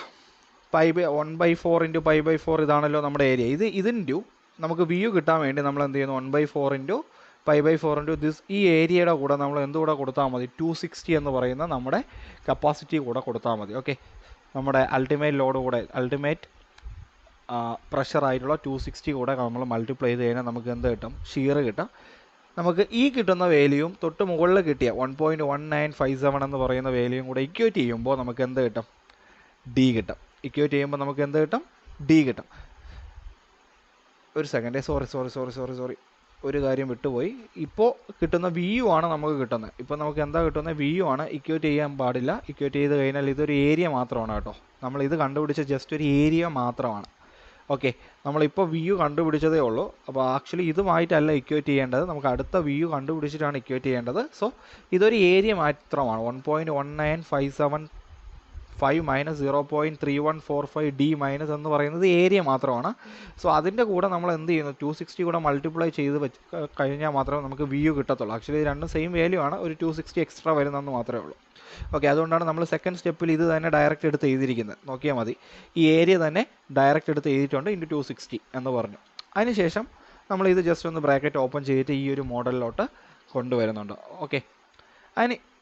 1/4 ഇൻറ്റു പൈ ബൈ 4 ഇതാണല്ലോ നമ്മുടെ ഏരിയ. ഇതിൻ്റെ നമുക്ക് വ്യൂ കിട്ടാൻ വേണ്ടി നമ്മൾ എന്ത് ചെയ്യുന്നു? 1/4 into pi by 4 into this, ഈ ഏരിയയുടെ കൂടെ നമ്മൾ എന്തുകൂടെ കൊടുത്താൽ മതി? 260 എന്ന് പറയുന്ന നമ്മുടെ കപ്പാസിറ്റി കൂടെ കൊടുത്താൽ മതി. ഓക്കെ, നമ്മുടെ അൾട്ടിമേറ്റ് ലോഡ് കൂടെ, അൾട്ടിമേറ്റ് പ്രഷർ ആയിട്ടുള്ള 260 കൂടെ നമ്മൾ മൾട്ടിപ്ലൈ ചെയ്ത് കഴിഞ്ഞാൽ നമുക്ക് എന്ത് കിട്ടും? ഷിയർ കിട്ടും. നമുക്ക് ഈ കിട്ടുന്ന വാല്യൂയും തൊട്ട് മുകളിൽ കിട്ടിയ 1.1957 എന്ന് പറയുന്ന വാല്യൂയും കൂടെ ഇക്വേറ്റ് ചെയ്യുമ്പോൾ നമുക്ക് എന്ത് കിട്ടും? ഡി കിട്ടും. ഇക്വേറ്റ് ചെയ്യുമ്പോൾ നമുക്ക് എന്ത് കിട്ടും? ഡി കിട്ടും. ഒരു സെക്കൻഡ്, സോറി, ഒരു കാര്യം വിട്ടുപോയി. ഇപ്പോൾ കിട്ടുന്ന വി യു ആണ് നമുക്ക് കിട്ടുന്നത്. ഇപ്പോൾ നമുക്ക് എന്താ കിട്ടുന്നത്? വി യു ആണ്. ഇക്വേറ്റ് ചെയ്യാൻ പാടില്ല. ഇക്വേറ്റ് ചെയ്ത് കഴിഞ്ഞാൽ ഇതൊരു ഏരിയ മാത്രമാണ് കേട്ടോ. നമ്മൾ ഇത് കണ്ടുപിടിച്ച ജസ്റ്റ് ഒരു ഏരിയ മാത്രമാണ്. ഓക്കെ, നമ്മളിപ്പോൾ വി യു കണ്ടുപിടിച്ചതേ ഉള്ളൂ. അപ്പോൾ ആക്ച്വലി ഇതുമായിട്ടല്ല ഇക്വേറ്റ് ചെയ്യേണ്ടത്, നമുക്ക് അടുത്ത വി യു കണ്ടുപിടിച്ചിട്ടാണ് ഇക്വേറ്റ് ചെയ്യേണ്ടത്. സോ ഇതൊരു ഏരിയ മാത്രമാണ്. 1.19575 മൈനസ് 0.3145 ഡി മൈനസ് എന്ന് പറയുന്നത് ഏരിയ മാത്രമാണ്. സോ അതിൻ്റെ കൂടെ നമ്മൾ എന്ത് ചെയ്യുന്നു? 260 കൂടെ മൾട്ടിപ്ലൈ ചെയ്ത് വെച്ച് കഴിഞ്ഞാൽ മാത്രമേ നമുക്ക് വി യു കിട്ടത്തുള്ളൂ. ആക്ച്വലി രണ്ടും സെയിം വാല്യൂ ആണ്, ഒരു 260 എക്സ്ട്രാ വരുന്നതെന്ന് മാത്രമേ ഉള്ളൂ. ഓക്കെ, അതുകൊണ്ടാണ് നമ്മൾ സെക്കൻഡ് സ്റ്റെപ്പിൽ ഇത് തന്നെ ഡയറക്റ്റ് എടുത്ത് എഴുതിയിരിക്കുന്നത്. നോക്കിയാൽ മതി, ഈ ഏരിയ തന്നെ ഡയറക്റ്റ് എടുത്ത് എഴുതിയിട്ടുണ്ട് ഇൻറ്റു 260 എന്ന് പറഞ്ഞു. അതിനുശേഷം നമ്മൾ ഇത് ജസ്റ്റ് ഒന്ന് ബ്രാക്കറ്റ് ഓപ്പൺ ചെയ്തിട്ട് ഈ ഒരു മോഡലിലോട്ട് കൊണ്ടുവരുന്നുണ്ട്. ഓക്കെ,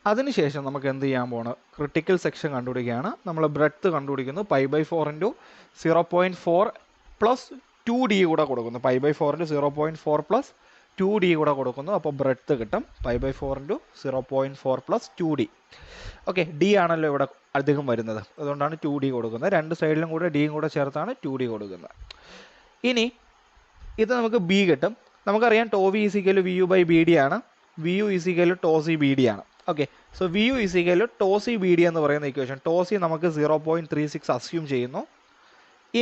അതിനുശേഷം നമുക്ക് എന്ത് ചെയ്യാൻ പോകണം? ക്രിട്ടിക്കൽ സെക്ഷൻ കണ്ടുപിടിക്കുകയാണ്. നമ്മൾ ബ്രെഡ്ത്ത് കണ്ടുപിടിക്കുന്നു. π/4 ഇൻറ്റു 0.4 പ്ലസ് 2d കൂടെ കൊടുക്കുന്നു. π/4 ഇൻറ്റു 0.4 പ്ലസ് 2d കൂടെ കൊടുക്കുന്നു. അപ്പോൾ ബ്രെഡ്ത്ത് കിട്ടും π/4 into 0.4 plus 2d. Okay, D ആണല്ലോ ഇവിടെ അധികം വരുന്നത്, അതുകൊണ്ടാണ് 2d കൊടുക്കുന്നത്. രണ്ട് സൈഡിലും കൂടെ ഡിയും കൂടെ ചേർത്താണ് 2d കൊടുക്കുന്നത്. ഇനി ഇത് നമുക്ക് ബി കിട്ടും. നമുക്കറിയാം tau V is equal V U by B D ആണ്. V U is equal tau C B D ആണ്. Okay, so V U is equal tau C B D എന്ന് പറയുന്ന ഇക്വേഷൻ, ടോ സി നമുക്ക് 0.36 അസ്യൂം ചെയ്യുന്നു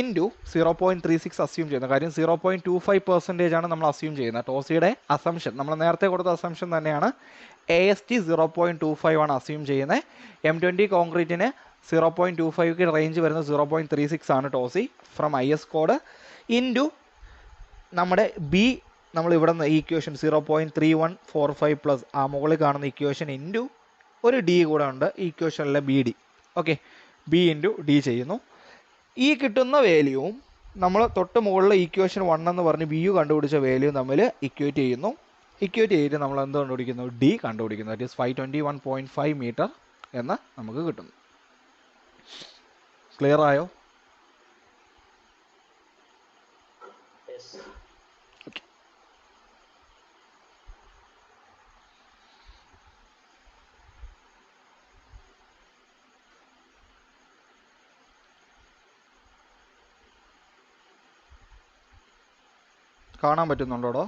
ഇൻറ്റു 0.36 അസ്യൂം ചെയ്യുന്നു. കാര്യം 0.25% ആണ് നമ്മൾ അസ്യൂം ചെയ്യുന്നത്. ടോസിയുടെ അസംഷൻ നമ്മൾ നേരത്തെ കൊടുത്ത അസംഷൻ തന്നെയാണ്. AST 0.25 ആണ് അസ്യൂം ചെയ്യുന്നത്. M20 കോൺക്രീറ്റിന് 0.25ക്ക് റേഞ്ച് വരുന്നത് 0.36 ആണ് ടോസി ഫ്രം IS കോഡ് ഇൻറ്റു നമ്മുടെ ബി, നമ്മൾ ഇവിടെ നിന്ന് ഈ ഇക്വേഷൻ 0.3145 പ്ലസ് ആ മുകളിൽ കാണുന്ന ഇക്വേഷൻ ഇൻറ്റു ഒരു ഡി കൂടെ ഉണ്ട് ഈ ഇക്വേഷനിലെ B D. Okay, B into D ചെയ്യുന്നു. ഈ കിട്ടുന്ന വാല്യൂവും നമ്മൾ തൊട്ട് മുകളിൽ ഇക്വേഷൻ 1 എന്ന് പറഞ്ഞ് ബി യു കണ്ടുപിടിച്ച വാല്യൂ തമ്മിൽ ഇക്വേറ്റ് ചെയ്യുന്നു. ഇക്വേറ്റ് ചെയ്തിട്ട് നമ്മൾ എന്ത് കണ്ടുപിടിക്കുന്നു? ഡി കണ്ടുപിടിക്കുന്നു. ദാറ്റ് ഈസ് 521.5 മീറ്റർ എന്ന് നമുക്ക് കിട്ടുന്നു. ക്ലിയർ ആയോ? കാണാൻ പറ്റുന്നുണ്ടോടോ?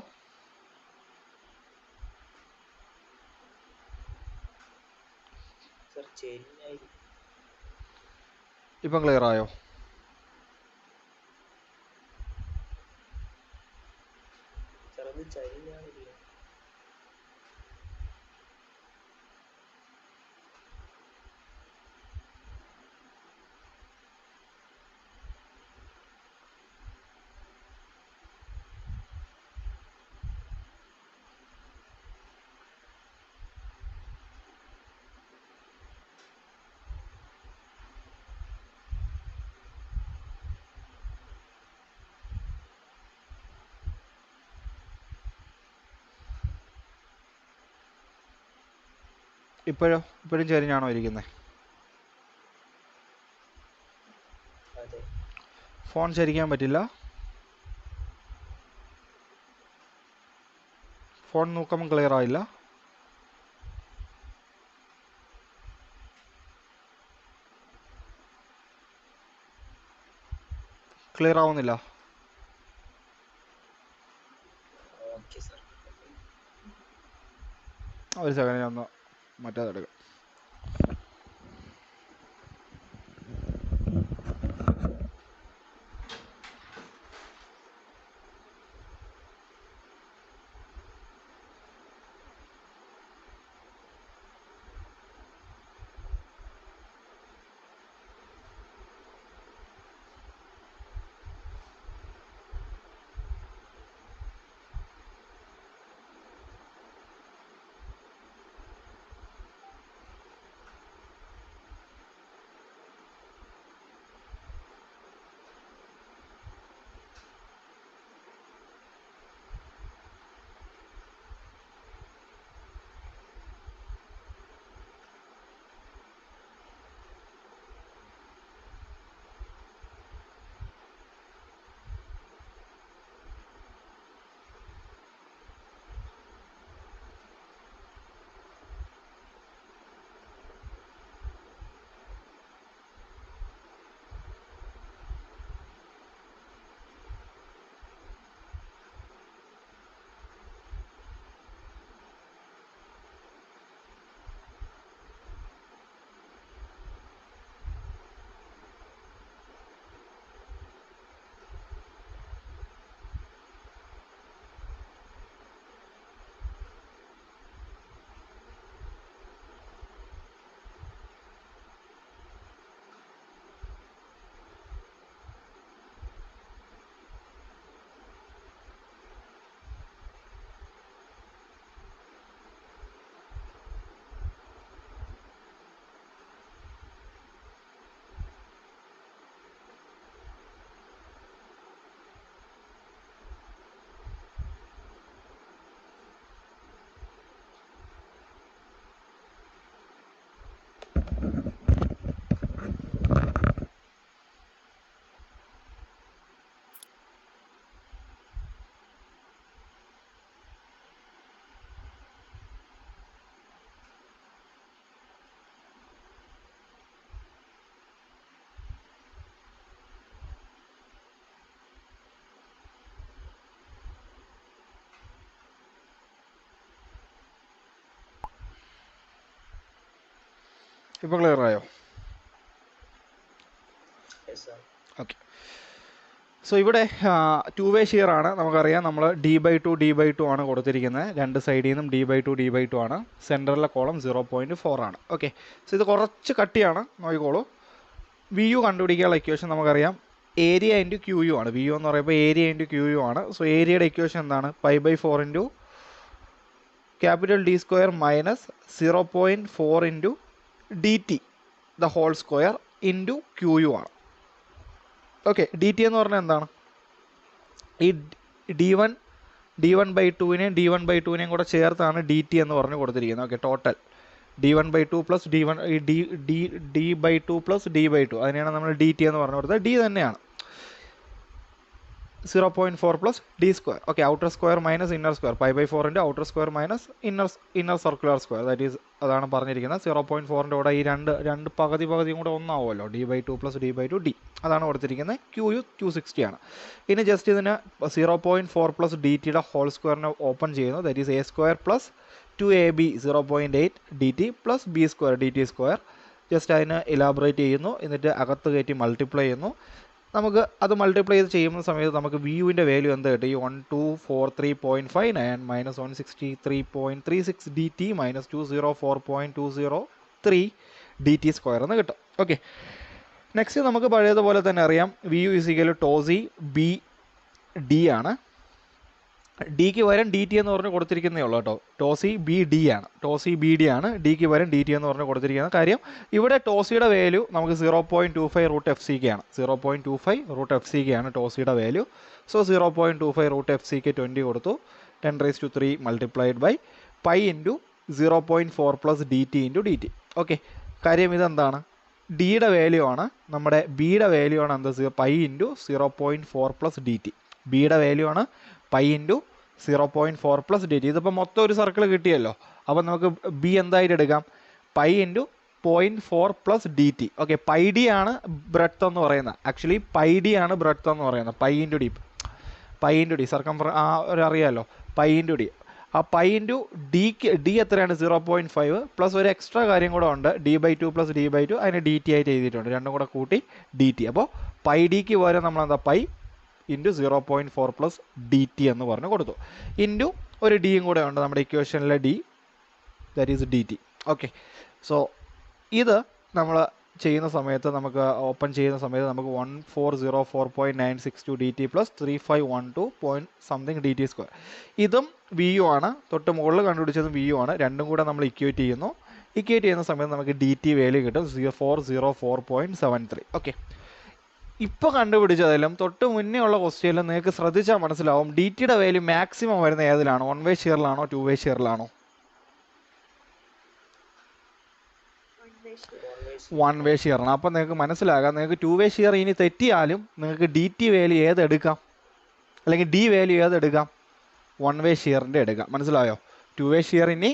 ഇപ്പം ക്ലിയർ ആയോ? ഇപ്പോഴും ചെരിഞ്ഞാണോ ഇരിക്കുന്നത്? ഫോൺ ചരിക്കാൻ പറ്റില്ല? ഫോൺ നോക്കുമ്പോൾ ക്ലിയർ ആയില്ല. ക്ലിയർ ആവുന്നില്ല. ഒരു സെക്കൻഡ്, ഞാൻ ഒന്ന് മറ്റേതെടുക്കാം. ഇപ്പോൾ ക്ലിയർ ആയോ? ഓക്കെ. സോ ഇവിടെ 2-way ഷിയർ ആണ്. നമുക്കറിയാം നമ്മൾ D/2 ആണ് കൊടുത്തിരിക്കുന്നത്. രണ്ട് സൈഡിൽ നിന്നും D/2 ആണ്. സെൻറ്ററിലെ കോളം 0.4 ആണ്. ഓക്കെ. സോ ഇത് കുറച്ച് കട്ടിയാണ്, നോക്കിക്കോളൂ. വി യു കണ്ടുപിടിക്കാനുള്ള ഇക്വേഷൻ നമുക്കറിയാം ഏരിയ ഇൻറ്റു ക്യൂ യു ആണ്. വി യു എന്ന് പറയുമ്പോൾ ഏരിയ ഇൻറ്റു ക്യൂ യു ആണ്. സോ ഏരിയയുടെ ഇക്വേഷൻ എന്താണ്? π/4 into D² minus 0.4 into DT the whole square into Q U ആണ്. ഓക്കെ. DT എന്ന് പറഞ്ഞാൽ എന്താണ്? ഈ D1/2നെയും D1/2നെയും കൂടെ ചേർത്താണ് DT എന്ന് പറഞ്ഞ് കൊടുത്തിരിക്കുന്നത്. Okay. Total D1/2 plus D/2 plus D/2 അതിനെയാണ് നമ്മൾ DT എന്ന് പറഞ്ഞു കൊടുത്തത്. D തന്നെയാണ് 0.4 plus D². Okay. Outer square minus inner square. π/4 into outer square minus inner circular square. അതാണ് പറഞ്ഞിരിക്കുന്നത്. 0.4ൻ്റെ കൂടെ ഈ രണ്ട് പകുതിയും കൂടെ ഒന്നാവുമല്ലോ. D/2 പ്ലസ് D/2 D അതാണ് കൊടുത്തിരിക്കുന്നത്. ക്യൂ യു 260 ആണ്. ഇനി ജസ്റ്റ് ഇതിന് 0.4 പ്ലസ് DTയുടെ ഹോൾ സ്ക്വയറിനെ ഓപ്പൺ ചെയ്യുന്നു. That is A² plus 2AB 0.8 DT plus B² DT². Just അതിന് ഇലാബറേറ്റ് ചെയ്യുന്നു. എന്നിട്ട് അകത്ത് കയറ്റി മൾട്ടിപ്ലൈ ചെയ്യുന്നു. നമുക്ക് അത് മൾട്ടിപ്ലൈ ചെയ്ത് ചെയ്യുന്ന സമയത്ത് നമുക്ക് വി യുവിൻ്റെ വാല്യൂ എന്ത് കിട്ടും? ഈ 1243.59 മൈനസ് 163.36 DT മൈനസ് 204.203 DT² എന്ന് കിട്ടും. ഓക്കെ. നെക്സ്റ്റ് നമുക്ക് പഴയതുപോലെ തന്നെ അറിയാം V U is equal ടോസി B D ആണ്. ഡിക്ക് പകരം DT എന്ന് പറഞ്ഞ് കൊടുത്തിരിക്കുന്നേ ഉള്ളൂ കേട്ടോ. ടോസി ബി ഡി ആണ്. ഡിക്ക് പകരം DT എന്ന് പറഞ്ഞ് കൊടുത്തിരിക്കുന്ന കാര്യം ഇവിടെ ടോസിയുടെ വാല്യൂ നമുക്ക് 0.25 റൂട്ട് FCK ആണ്. 0.25 റൂട്ട് FCK ആണ് ടോസിയുടെ വാല്യൂ. സോ 0.25 റൂട്ട് FCK 20 കൊടുത്തു. 10�3 multiplied by π into 0.4 plus DT into DT. Okay. കാര്യം ഇതെന്താണ്? ഡിയുടെ വാല്യൂ ആണ്. നമ്മുടെ ബിയുടെ വാല്യൂ ആണ് എന്ത്? π ഇൻറ്റു 0.4 പ്ലസ് DT. ബിയുടെ വാല്യൂ ആണ് π ഇൻറ്റു 0.4 പ്ലസ് DT. ഇതിപ്പോൾ മൊത്തം ഒരു സർക്കിൾ കിട്ടിയല്ലോ. അപ്പോൾ നമുക്ക് ബി എന്തായിട്ട് എടുക്കാം? π into 0.4 plus DT. Okay. πD ആണ് ബ്രെഡ്ത്ത് എന്ന് പറയുന്നത്. ആക്ച്വലി πD ആണ് ബ്രെഡ്ത്ത് എന്ന് പറയുന്നത്. π ഇൻറ്റു ഡി സർക്കംഫറൻസ് അറിയാമല്ലോ. π ഇൻറ്റു ഡി. ആ π ഇൻറ്റു ഡി എത്രയാണ്? 0.5 പ്ലസ് ഒരു എക്സ്ട്രാ കാര്യം കൂടെ ഉണ്ട്. D/2 പ്ലസ് D/2 അതിന് DT ആയിട്ട് എഴുതിയിട്ടുണ്ട്. രണ്ടും കൂടെ കൂട്ടി DT. അപ്പോൾ πDക്ക് പകരം നമ്മളെന്താ π ഇൻറ്റു 0.4 പ്ലസ് DT എന്ന് പറഞ്ഞ് കൊടുത്തു. ഇൻറ്റു ഒരു ഡിയും കൂടെ ഉണ്ട് നമ്മുടെ ഇക്വേഷനിലെ D, that is DT. Okay. So ഇത് നമ്മൾ ചെയ്യുന്ന സമയത്ത് നമുക്ക് ഓപ്പൺ ചെയ്യുന്ന സമയത്ത് നമുക്ക് 1404.962 DT പ്ലസ് 3512 DT². ഇതും വി യു ആണ്. തൊട്ട് മുകളിൽ കണ്ടുപിടിച്ചതും വി യു ആണ്. രണ്ടും കൂടെ നമ്മൾ ഇക്വേറ്റ് ചെയ്യുന്ന സമയത്ത് നമുക്ക് DT വാല്യൂ കിട്ടും 404.73. ഓക്കെ. ഇപ്പോൾ കണ്ടുപിടിച്ചതിലും തൊട്ട് മുന്നേ ഉള്ള ക്വസ്റ്റ്യനിലും നിങ്ങൾക്ക് ശ്രദ്ധിച്ചാൽ മനസ്സിലാവും DTയുടെ വാല്യൂ മാക്സിമം വരുന്ന ഏതിലാണ്? 1-way ഷിയറിലാണോ 2-way ഷിയറിലാണോ? 1-way ഷിയറാണ്. അപ്പോൾ നിങ്ങൾക്ക് മനസ്സിലാകാം നിങ്ങൾക്ക് 2-way ഷിയർ ഇനി തെറ്റിയാലും നിങ്ങൾക്ക് DT വാല്യൂ ഏതെടുക്കാം അല്ലെങ്കിൽ D വാല്യൂ ഏതെടുക്കാം? 1-way ഷിയറിൻ്റെ എടുക്കാം. മനസ്സിലായോ? 2-way ഷിയർ ഇനി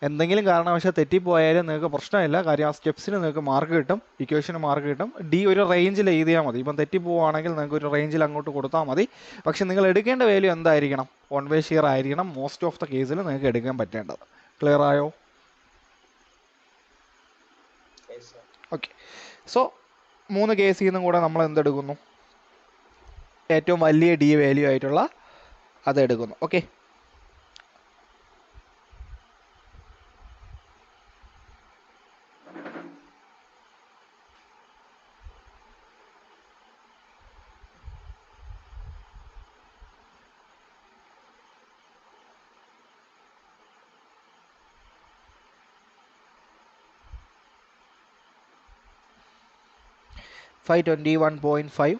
എന്തെങ്കിലും കാരണവശാൽ തെറ്റിപ്പോയാലും നിങ്ങൾക്ക് പ്രശ്നമില്ല. കാര്യം ആ സ്റ്റെപ്സിന് നിങ്ങൾക്ക് മാർക്ക് കിട്ടും, ഇക്വേഷന് മാർക്ക് കിട്ടും. D ഒരു റേഞ്ചിൽ എഴുതിയാൽ മതി. ഇപ്പം തെറ്റിപ്പോവുകയാണെങ്കിൽ നിങ്ങൾക്ക് ഒരു റേഞ്ചിൽ അങ്ങോട്ട് കൊടുത്താൽ മതി. പക്ഷെ നിങ്ങൾ എടുക്കേണ്ട വാല്യൂ എന്തായിരിക്കണം? 1-way ഷിയർ ആയിരിക്കണം മോസ്റ്റ് ഓഫ് ദ കേസിൽ നിങ്ങൾക്ക് എടുക്കാൻ പറ്റേണ്ടത്. ക്ലിയർ ആയോ? ഓക്കെ. സോ 3 കേസിൽ നിന്നും കൂടെ നമ്മൾ എന്തെടുക്കുന്നു? ഏറ്റവും വലിയ D വാല്യൂ ആയിട്ടുള്ള അതെടുക്കുന്നു. ഓക്കെ. $521.5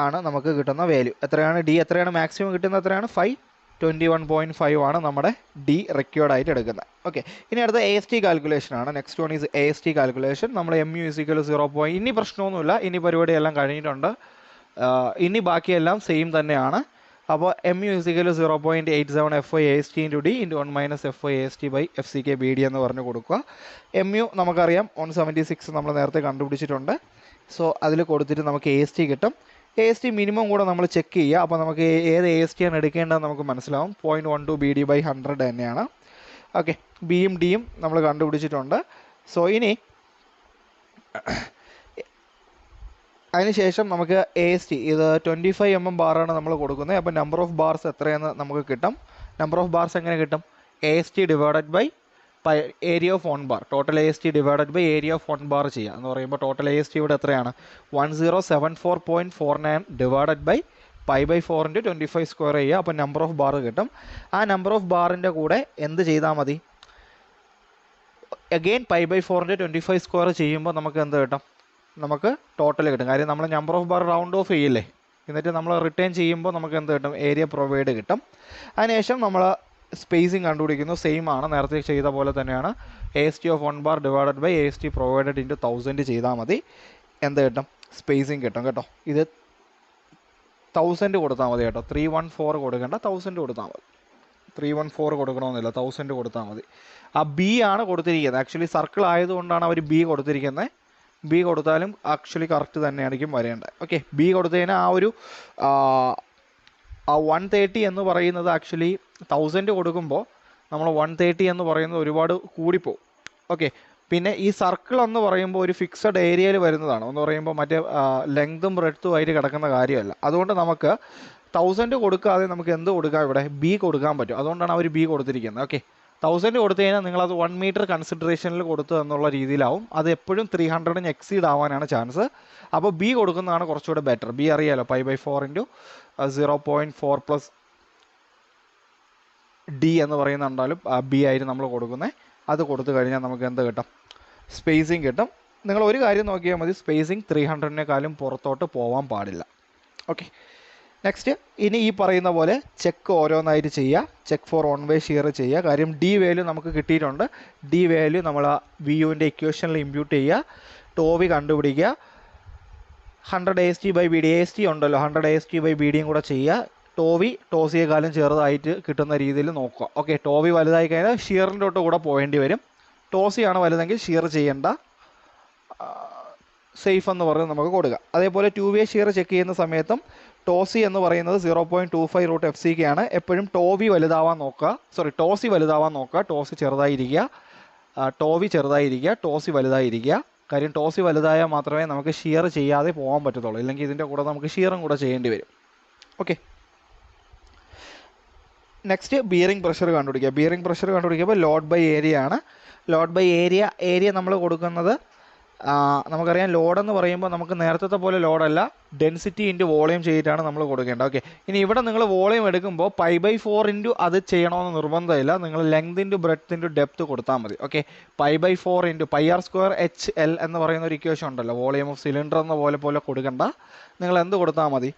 ആണ് നമുക്ക് കിട്ടുന്ന വാല്യൂ. എത്രയാണ് D? എത്രയാണ് മാക്സിമം കിട്ടുന്നത്? എത്രയാണ്? 521.5 ആണ് നമ്മുടെ D റിക്വേർഡ് ആയിട്ട് എടുക്കുന്നത്. ഓക്കെ. ഇനി അടുത്ത AST കാൽക്കുലേഷൻ ആണ്. Next one is AST calculation. നമ്മൾ MU = 0. ഇനി പ്രശ്നമൊന്നുമില്ല. ഇനി പരിപാടിയെല്ലാം കഴിഞ്ഞിട്ടുണ്ട്. ഇനി ബാക്കിയെല്ലാം സെയിം തന്നെയാണ്. അപ്പോൾ MU = 0.87 FY AST × D × 1 - FY AST by FCK BD എന്ന് പറഞ്ഞ് കൊടുക്കുക. MU നമുക്കറിയാം 176 നമ്മൾ നേരത്തെ കണ്ടുപിടിച്ചിട്ടുണ്ട്. സോ അതിൽ കൊടുത്തിട്ട് നമുക്ക് AST കിട്ടും. AST മിനിമം കൂടെ നമ്മൾ ചെക്ക് ചെയ്യുക. അപ്പോൾ നമുക്ക് ഏത് AST ആണ് എടുക്കേണ്ടതെന്ന് നമുക്ക് മനസ്സിലാവും. 0.12 BD/100 തന്നെയാണ്. ഓക്കെ, ബിയും ഡിയും നമ്മൾ കണ്ടുപിടിച്ചിട്ടുണ്ട്. സോ ഇനി അതിനുശേഷം നമുക്ക് AST ഇത് 25 mm ബാറാണ് നമ്മൾ കൊടുക്കുന്നത്. അപ്പോൾ നമ്പർ ഓഫ് ബാർസ് എത്രയെന്ന് നമുക്ക് കിട്ടും. നമ്പർ ഓഫ് ബാർസ് എങ്ങനെ കിട്ടും? AST divided by area of 1 bar. Total AST divided by area of 1 bar ചെയ്യുക എന്ന് പറയുമ്പോൾ ടോട്ടൽ AST ഇവിടെ എത്രയാണ്? 1074.49 ഡിവൈഡഡ് ബൈ π/4 × 25 സ്ക്വയർ ചെയ്യുക. അപ്പോൾ നമ്പർ ഓഫ് ബാർ കിട്ടും. ആ നമ്പർ ഓഫ് ബാറിൻ്റെ കൂടെ എന്ത് ചെയ്താൽ മതി? അഗെയിൻ π/4 × 25 സ്ക്വയർ ചെയ്യുമ്പോൾ നമുക്ക് എന്ത് കിട്ടും? നമുക്ക് ടോട്ടൽ കിട്ടും. കാര്യം നമ്മൾ number of bar round of ചെയ്യില്ലേ, എന്നിട്ട് നമ്മൾ റിട്ടേൺ ചെയ്യുമ്പോൾ നമുക്ക് എന്ത് കിട്ടും? ഏരിയ പ്രൊവൈഡ് കിട്ടും. അതിനുശേഷം നമ്മൾ സ്പേസിങ് കണ്ടുപിടിക്കുന്നു. സെയിം ആണ്, നേരത്തെ ചെയ്ത പോലെ തന്നെയാണ്. AST of 1 bar divided by AST provided into 1000 ചെയ്താൽ മതി. എന്ത് കിട്ടും? സ്പേസിങ് കിട്ടും കേട്ടോ. ഇത് 1000 കൊടുത്താൽ മതി കേട്ടോ. 314 കൊടുക്കേണ്ട, 1000 കൊടുത്താൽ മതി. 314 കൊടുക്കണമെന്നില്ല, 1000 കൊടുത്താൽ മതി. ആ ബി ആണ് കൊടുത്തിരിക്കുന്നത്. ആക്ച്വലി സർക്കിൾ ആയതുകൊണ്ടാണ് അവർ ബി കൊടുത്തിരിക്കുന്നത്. ബി കൊടുത്താലും ആക്ച്വലി കറക്റ്റ് തന്നെയായിരിക്കും വരേണ്ടത്. ഓക്കെ, ബി കൊടുത്തതിന് ആ 130 എന്ന് പറയുന്നത് ആക്ച്വലി 1000 കൊടുക്കുമ്പോൾ നമ്മൾ 130 എന്ന് പറയുന്നത് ഒരുപാട് കൂടിപ്പോവും. ഓക്കെ, പിന്നെ ഈ സർക്കിൾ എന്ന് പറയുമ്പോൾ ഒരു ഫിക്സഡ് ഏരിയയിൽ വരുന്നതാണ്. എന്ന് പറയുമ്പോൾ മറ്റേ ലെങ്തും ബ്രെഡ്ത്തും ആയിട്ട് കിടക്കുന്ന കാര്യമല്ല. അതുകൊണ്ട് നമുക്ക് 1000 കൊടുക്കാതെ നമുക്ക് എന്ത് കൊടുക്കാം? ഇവിടെ ബി കൊടുക്കാൻ പറ്റും. അതുകൊണ്ടാണ് അവർ ബി കൊടുത്തിരിക്കുന്നത്. ഓക്കെ, 1000 കൊടുത്തു കഴിഞ്ഞാൽ നിങ്ങളത് 1 മീറ്റർ കൺസിഡറേഷനിൽ കൊടുത്തു എന്നുള്ള രീതിയിലാവും. അത് എപ്പോഴും 300 എക്സീഡ് ആവാനാണ് ചാൻസ്. അപ്പോൾ ബി കൊടുക്കുന്നതാണ് കുറച്ചുകൂടെ ബെറ്റർ. ബി അറിയാലോ, π/4 × 0.4 പ്ലസ് ഡി എന്ന് പറയുന്നുണ്ടാലും ബി ആയിട്ട് നമ്മൾ കൊടുക്കുന്നത്. അത് കൊടുത്തു കഴിഞ്ഞാൽ നമുക്ക് എന്ത് കിട്ടും? സ്പേസിങ് കിട്ടും. നിങ്ങൾ ഒരു കാര്യം നോക്കിയാൽ മതി, സ്പേസിങ് 300-നേക്കാളും പുറത്തോട്ട് പോകാൻ പാടില്ല. ഓക്കെ, നെക്സ്റ്റ് ഇനി ഈ പറയുന്ന പോലെ ചെക്ക് ഓരോന്നായിട്ട് ചെയ്യുക. Check for one way shear ചെയ്യുക. കാര്യം ഡി വാല്യൂ നമുക്ക് കിട്ടിയിട്ടുണ്ട്. ഡി വാല്യൂ നമ്മൾ ആ വി യുവിൻ്റെ ഇക്വേഷനിൽ ഇമ്പ്യൂട്ട് ചെയ്യുക. ടോവി കണ്ടുപിടിക്കുക. 100 AST/BD AST ഉണ്ടല്ലോ, 100 AST/BDയും കൂടെ ചെയ്യുക. ടോസിയെക്കാളും ചെറുതായിട്ട് കിട്ടുന്ന രീതിയിൽ നോക്കുക. ഓക്കെ, ടോവി വലുതായി കഴിഞ്ഞാൽ ഷിയറിൻ്റെ കൂടെ പോകേണ്ടി വരും. ടോസിയാണ് വലുതെങ്കിൽ ഷിയർ ചെയ്യേണ്ട, സേഫ് എന്ന് പറഞ്ഞ് നമുക്ക് കൊടുക്കുക. അതേപോലെ 2 വേ ഷിയർ ചെക്ക് ചെയ്യുന്ന സമയത്തും ടോസി എന്ന് പറയുന്നത് 0.25√FCK ആണ്. എപ്പോഴും ടോസി വലുതാവാൻ നോക്കുക. ടോസി ചെറുതായിരിക്കുക, ടോസി വലുതായിരിക്കുക. കാര്യം ടോസി വലുതായാൽ മാത്രമേ നമുക്ക് ഷിയർ ചെയ്യാതെ പോകാൻ പറ്റത്തുള്ളൂ. ഇല്ലെങ്കിൽ ഇതിൻ്റെ കൂടെ നമുക്ക് ഷിയറും കൂടെ ചെയ്യേണ്ടി വരും. ഓക്കെ, നെക്സ്റ്റ് ബിയറിംഗ് പ്രഷർ കണ്ടുപിടിക്കുക. ബിയറിംഗ് പ്രഷർ കണ്ടുപിടിക്കുമ്പോൾ ലോഡ് ബൈ ഏരിയ ആണ്. ലോഡ് ബൈ ഏരിയ നമ്മൾ കൊടുക്കുന്നത് നമുക്കറിയാം. ലോഡെന്ന് പറയുമ്പോൾ നമുക്ക് നേരത്തെ പോലെ ലോഡല്ല, ഡെൻസിറ്റി ഇൻറ്റു വോളിയം ചെയ്തിട്ടാണ് നമ്മൾ കൊടുക്കേണ്ടത്. ഓക്കെ, ഇനി ഇവിടെ നിങ്ങൾ വോളിയം എടുക്കുമ്പോൾ π/4 ഇൻറ്റു അത് ചെയ്യണമെന്ന് നിർബന്ധമില്ല. നിങ്ങൾ length into breadth into depth കൊടുത്താൽ മതി. ഓക്കെ, π/4 ഇൻറ്റു πr² HL എന്ന് പറയുന്ന ഒരു ഇക്വേഷൻ ഉണ്ടല്ലോ, വോളിയം ഓഫ് സിലിണ്ടർ എന്ന പോലെ കൊടുക്കണ്ട. നിങ്ങൾ എന്ത് കൊടുത്താൽ മതി?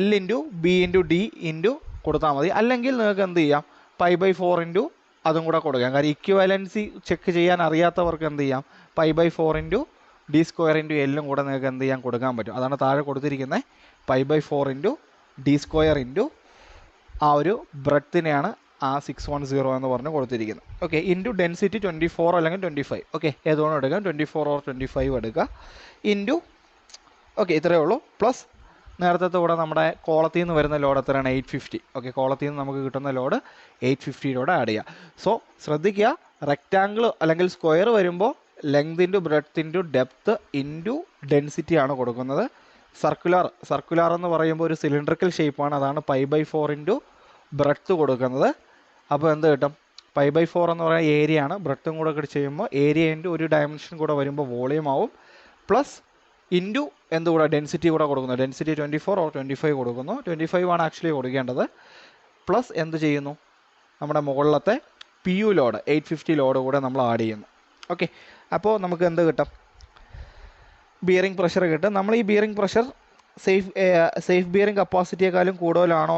L into B into D into കൊടുത്താൽ മതി. അല്ലെങ്കിൽ നിങ്ങൾക്ക് എന്ത് ചെയ്യാം? π/4 ഇൻറ്റു അതും കൂടെ കൊടുക്കാം. കാര്യം ഇക്വിവാലൻസി ചെക്ക് ചെയ്യാൻ അറിയാത്തവർക്ക് എന്ത് ചെയ്യാം? π/4 ഇൻറ്റു D² ഇൻറ്റു എല്ലും കൂടെ നിങ്ങൾക്ക് എന്ത് ചെയ്യാൻ കൊടുക്കാൻ പറ്റും. അതാണ് താഴെ കൊടുത്തിരിക്കുന്നത്. π/4 ഇൻറ്റു D² ഇൻറ്റു ആ ഒരു ബ്രെഡ്ത്തിനെയാണ് ആ 610 എന്ന് പറഞ്ഞ് കൊടുത്തിരിക്കുന്നത്. ഓക്കെ, ഇൻറ്റു ഡെൻസിറ്റി 24 അല്ലെങ്കിൽ 25. ഓക്കെ, ഏതുകൊണ്ട് എടുക്കാം? 24 or 25 എടുക്കുക. ഇൻറ്റു ഓക്കെ, ഇത്രയേ ഉള്ളൂ. പ്ലസ് നേരത്തെ കൂടെ നമ്മുടെ കോളത്തിൽ നിന്ന് വരുന്ന ലോഡ് എത്രയാണ്? 850. ഓക്കെ, കോളത്തിൽ നിന്ന് നമുക്ക് കിട്ടുന്ന ലോഡ് 850 ആഡ് ചെയ്യുക. സോ ശ്രദ്ധിക്കുക, റെക്റ്റാങ്കിൾ അല്ലെങ്കിൽ സ്ക്വയർ വരുമ്പോൾ length into breadth into depth into density ആണ് കൊടുക്കുന്നത്. സർക്കുലർ എന്ന് പറയുമ്പോൾ ഒരു സിലിണ്ടറിക്കൽ ഷേപ്പാണ്. അതാണ് π/4 ഇൻറ്റു ബ്രെഡ്ത്ത് കൊടുക്കുന്നത്. അപ്പോൾ എന്ത് കിട്ടും? π/4 എന്ന് പറയുന്ന ഏരിയ ആണ്. ബ്രെഡ്ത്തും കൂടെ ചെയ്യുമ്പോൾ ഏരിയ ഇൻറ്റു ഒരു ഡയമെൻഷൻ കൂടെ വരുമ്പോൾ വോളിയം ആവും. Plus into എന്തുകൂടെ? ഡെൻസിറ്റി കൂടെ കൊടുക്കുന്നു. ഡെൻസിറ്റി 24 or 25 കൊടുക്കുന്നു. 25 ആണ് ആക്ച്വലി കൊടുക്കേണ്ടത്. പ്ലസ് എന്ത് ചെയ്യുന്നു? നമ്മുടെ മുകളിലത്തെ PU ലോഡ് 850 ലോഡ് കൂടെ നമ്മൾ ആഡ് ചെയ്യുന്നു. ഓക്കെ, അപ്പോൾ നമുക്ക് എന്ത് കിട്ടും? ബിയറിംഗ് പ്രഷർ കിട്ടും. നമ്മൾ ഈ ബിയറിംഗ് പ്രഷർ സേഫ് ബിയറിംഗ് കപ്പാസിറ്റിയെക്കാളും കൂടുതലാണോ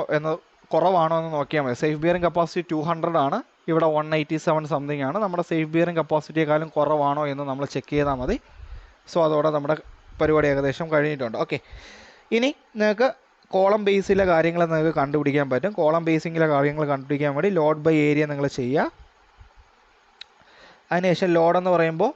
കുറവാണോ എന്ന് നോക്കിയാൽ മതി. സേഫ് ബിയറിംഗ് കപ്പാസിറ്റി 200 ആണ്, ഇവിടെ 187 സംതിങ് ആണ്. നമ്മുടെ സേഫ് ബിയറിംഗ് കപ്പാസിറ്റിയെക്കാളും കുറവാണോ എന്ന് നമ്മൾ ചെക്ക് ചെയ്താൽ മതി. സോ അതോടെ നമ്മുടെ പരിപാടി ഏകദേശം കഴിഞ്ഞിട്ടുണ്ട്. ഓക്കെ, ഇനി നിങ്ങൾക്ക് കോളം ബേസിലെ കാര്യങ്ങൾ നിങ്ങൾക്ക് കണ്ടുപിടിക്കാൻ പറ്റും. കോളം ബേസിങ്ങിലെ കാര്യങ്ങൾ കണ്ടുപിടിക്കാൻ വേണ്ടി ലോഡ് ബൈ ഏരിയ നിങ്ങൾ ചെയ്യുക. അതിനുശേഷം ലോഡ് എന്ന് പറയുമ്പോൾ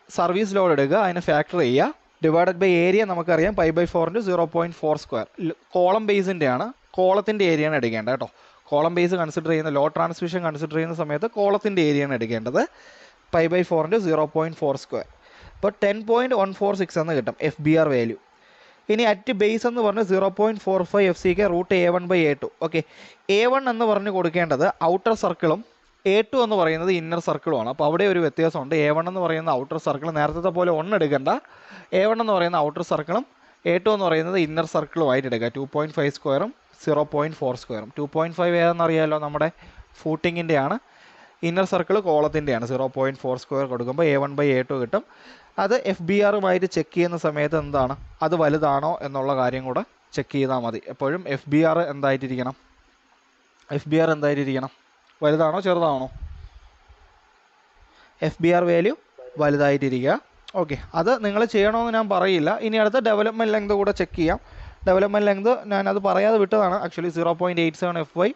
സർവീസ് ലോഡ് എടുക്കുക, അതിനെ ഫാക്ടർ ചെയ്യുക. ഡിവൈഡഡ് ബൈ ഏരിയ നമുക്കറിയാം π/4 × 0.4². കോളം ബേസിൻ്റെ ആണ്, കോളത്തിൻ്റെ ഏരിയയാണ് എടുക്കേണ്ടത് കേട്ടോ. കോളം ബേസ് കൺസിഡർ ചെയ്യുന്ന ലോ ട്രാൻസ്മിഷൻ കൺസിഡർ ചെയ്യുന്ന സമയത്ത് കോളത്തിൻ്റെ ഏരിയയാണ് എടുക്കേണ്ടത്. π/4 × 0.4². അപ്പോൾ 10.146 എന്ന് കിട്ടും FBR വാല്യൂ. ഇനി അറ്റ് ബേസ് എന്ന് പറഞ്ഞ് 0.45 FCK √A1/A2. ഓക്കെ, A1 എന്ന് പറഞ്ഞ് കൊടുക്കേണ്ടത് ഔട്ടർ സർക്കിളും A2 എന്ന് പറയുന്നത് ഇന്നർ സർക്കിളുമാണ്. അപ്പോൾ അവിടെ ഒരു വ്യത്യാസമുണ്ട്. A1 എന്ന് പറയുന്ന ഔട്ടർ സർക്കിൾ നേരത്തെ പോലെ 1 എടുക്കേണ്ട. A1 എന്ന് പറയുന്ന ഔട്ടർ സർക്കിളും A2 എന്ന് പറയുന്നത് ഇന്നർ സർക്കിളുമായിട്ട് എടുക്കുക. 2.5² 0.4². 2.5 ഏതെന്നറിയാമല്ലോ, നമ്മുടെ ഫൂട്ടിങ്ങിൻ്റെ ആണ്. Inner circle കോളത്തിൻ്റെയാണ്. 0.4² കൊടുക്കുമ്പോൾ A1/A2 കിട്ടും. അത് FBRുമായിട്ട് ചെക്ക് ചെയ്യുന്ന സമയത്ത് എന്താണ്, അത് വലുതാണോ എന്നുള്ള കാര്യം കൂടെ ചെക്ക് ചെയ്താൽ മതി. എപ്പോഴും FBR എന്തായിട്ടിരിക്കണം, വലുതാണോ ചെറുതാണോ? FBR value വലുതായിട്ടിരിക്കുക. ഓക്കെ, അത് നിങ്ങൾ ചെയ്യണമെന്ന് ഞാൻ പറയില്ല. ഇനി അടുത്ത ഡെവലപ്മെൻറ്റ് ലെങ്ത് കൂടെ ചെക്ക് ചെയ്യാം. ഡെവലപ്മെൻറ്റ് ലെങ്ത് ഞാനത് പറയാതെ വിട്ടതാണ്. Actually 0.87 FY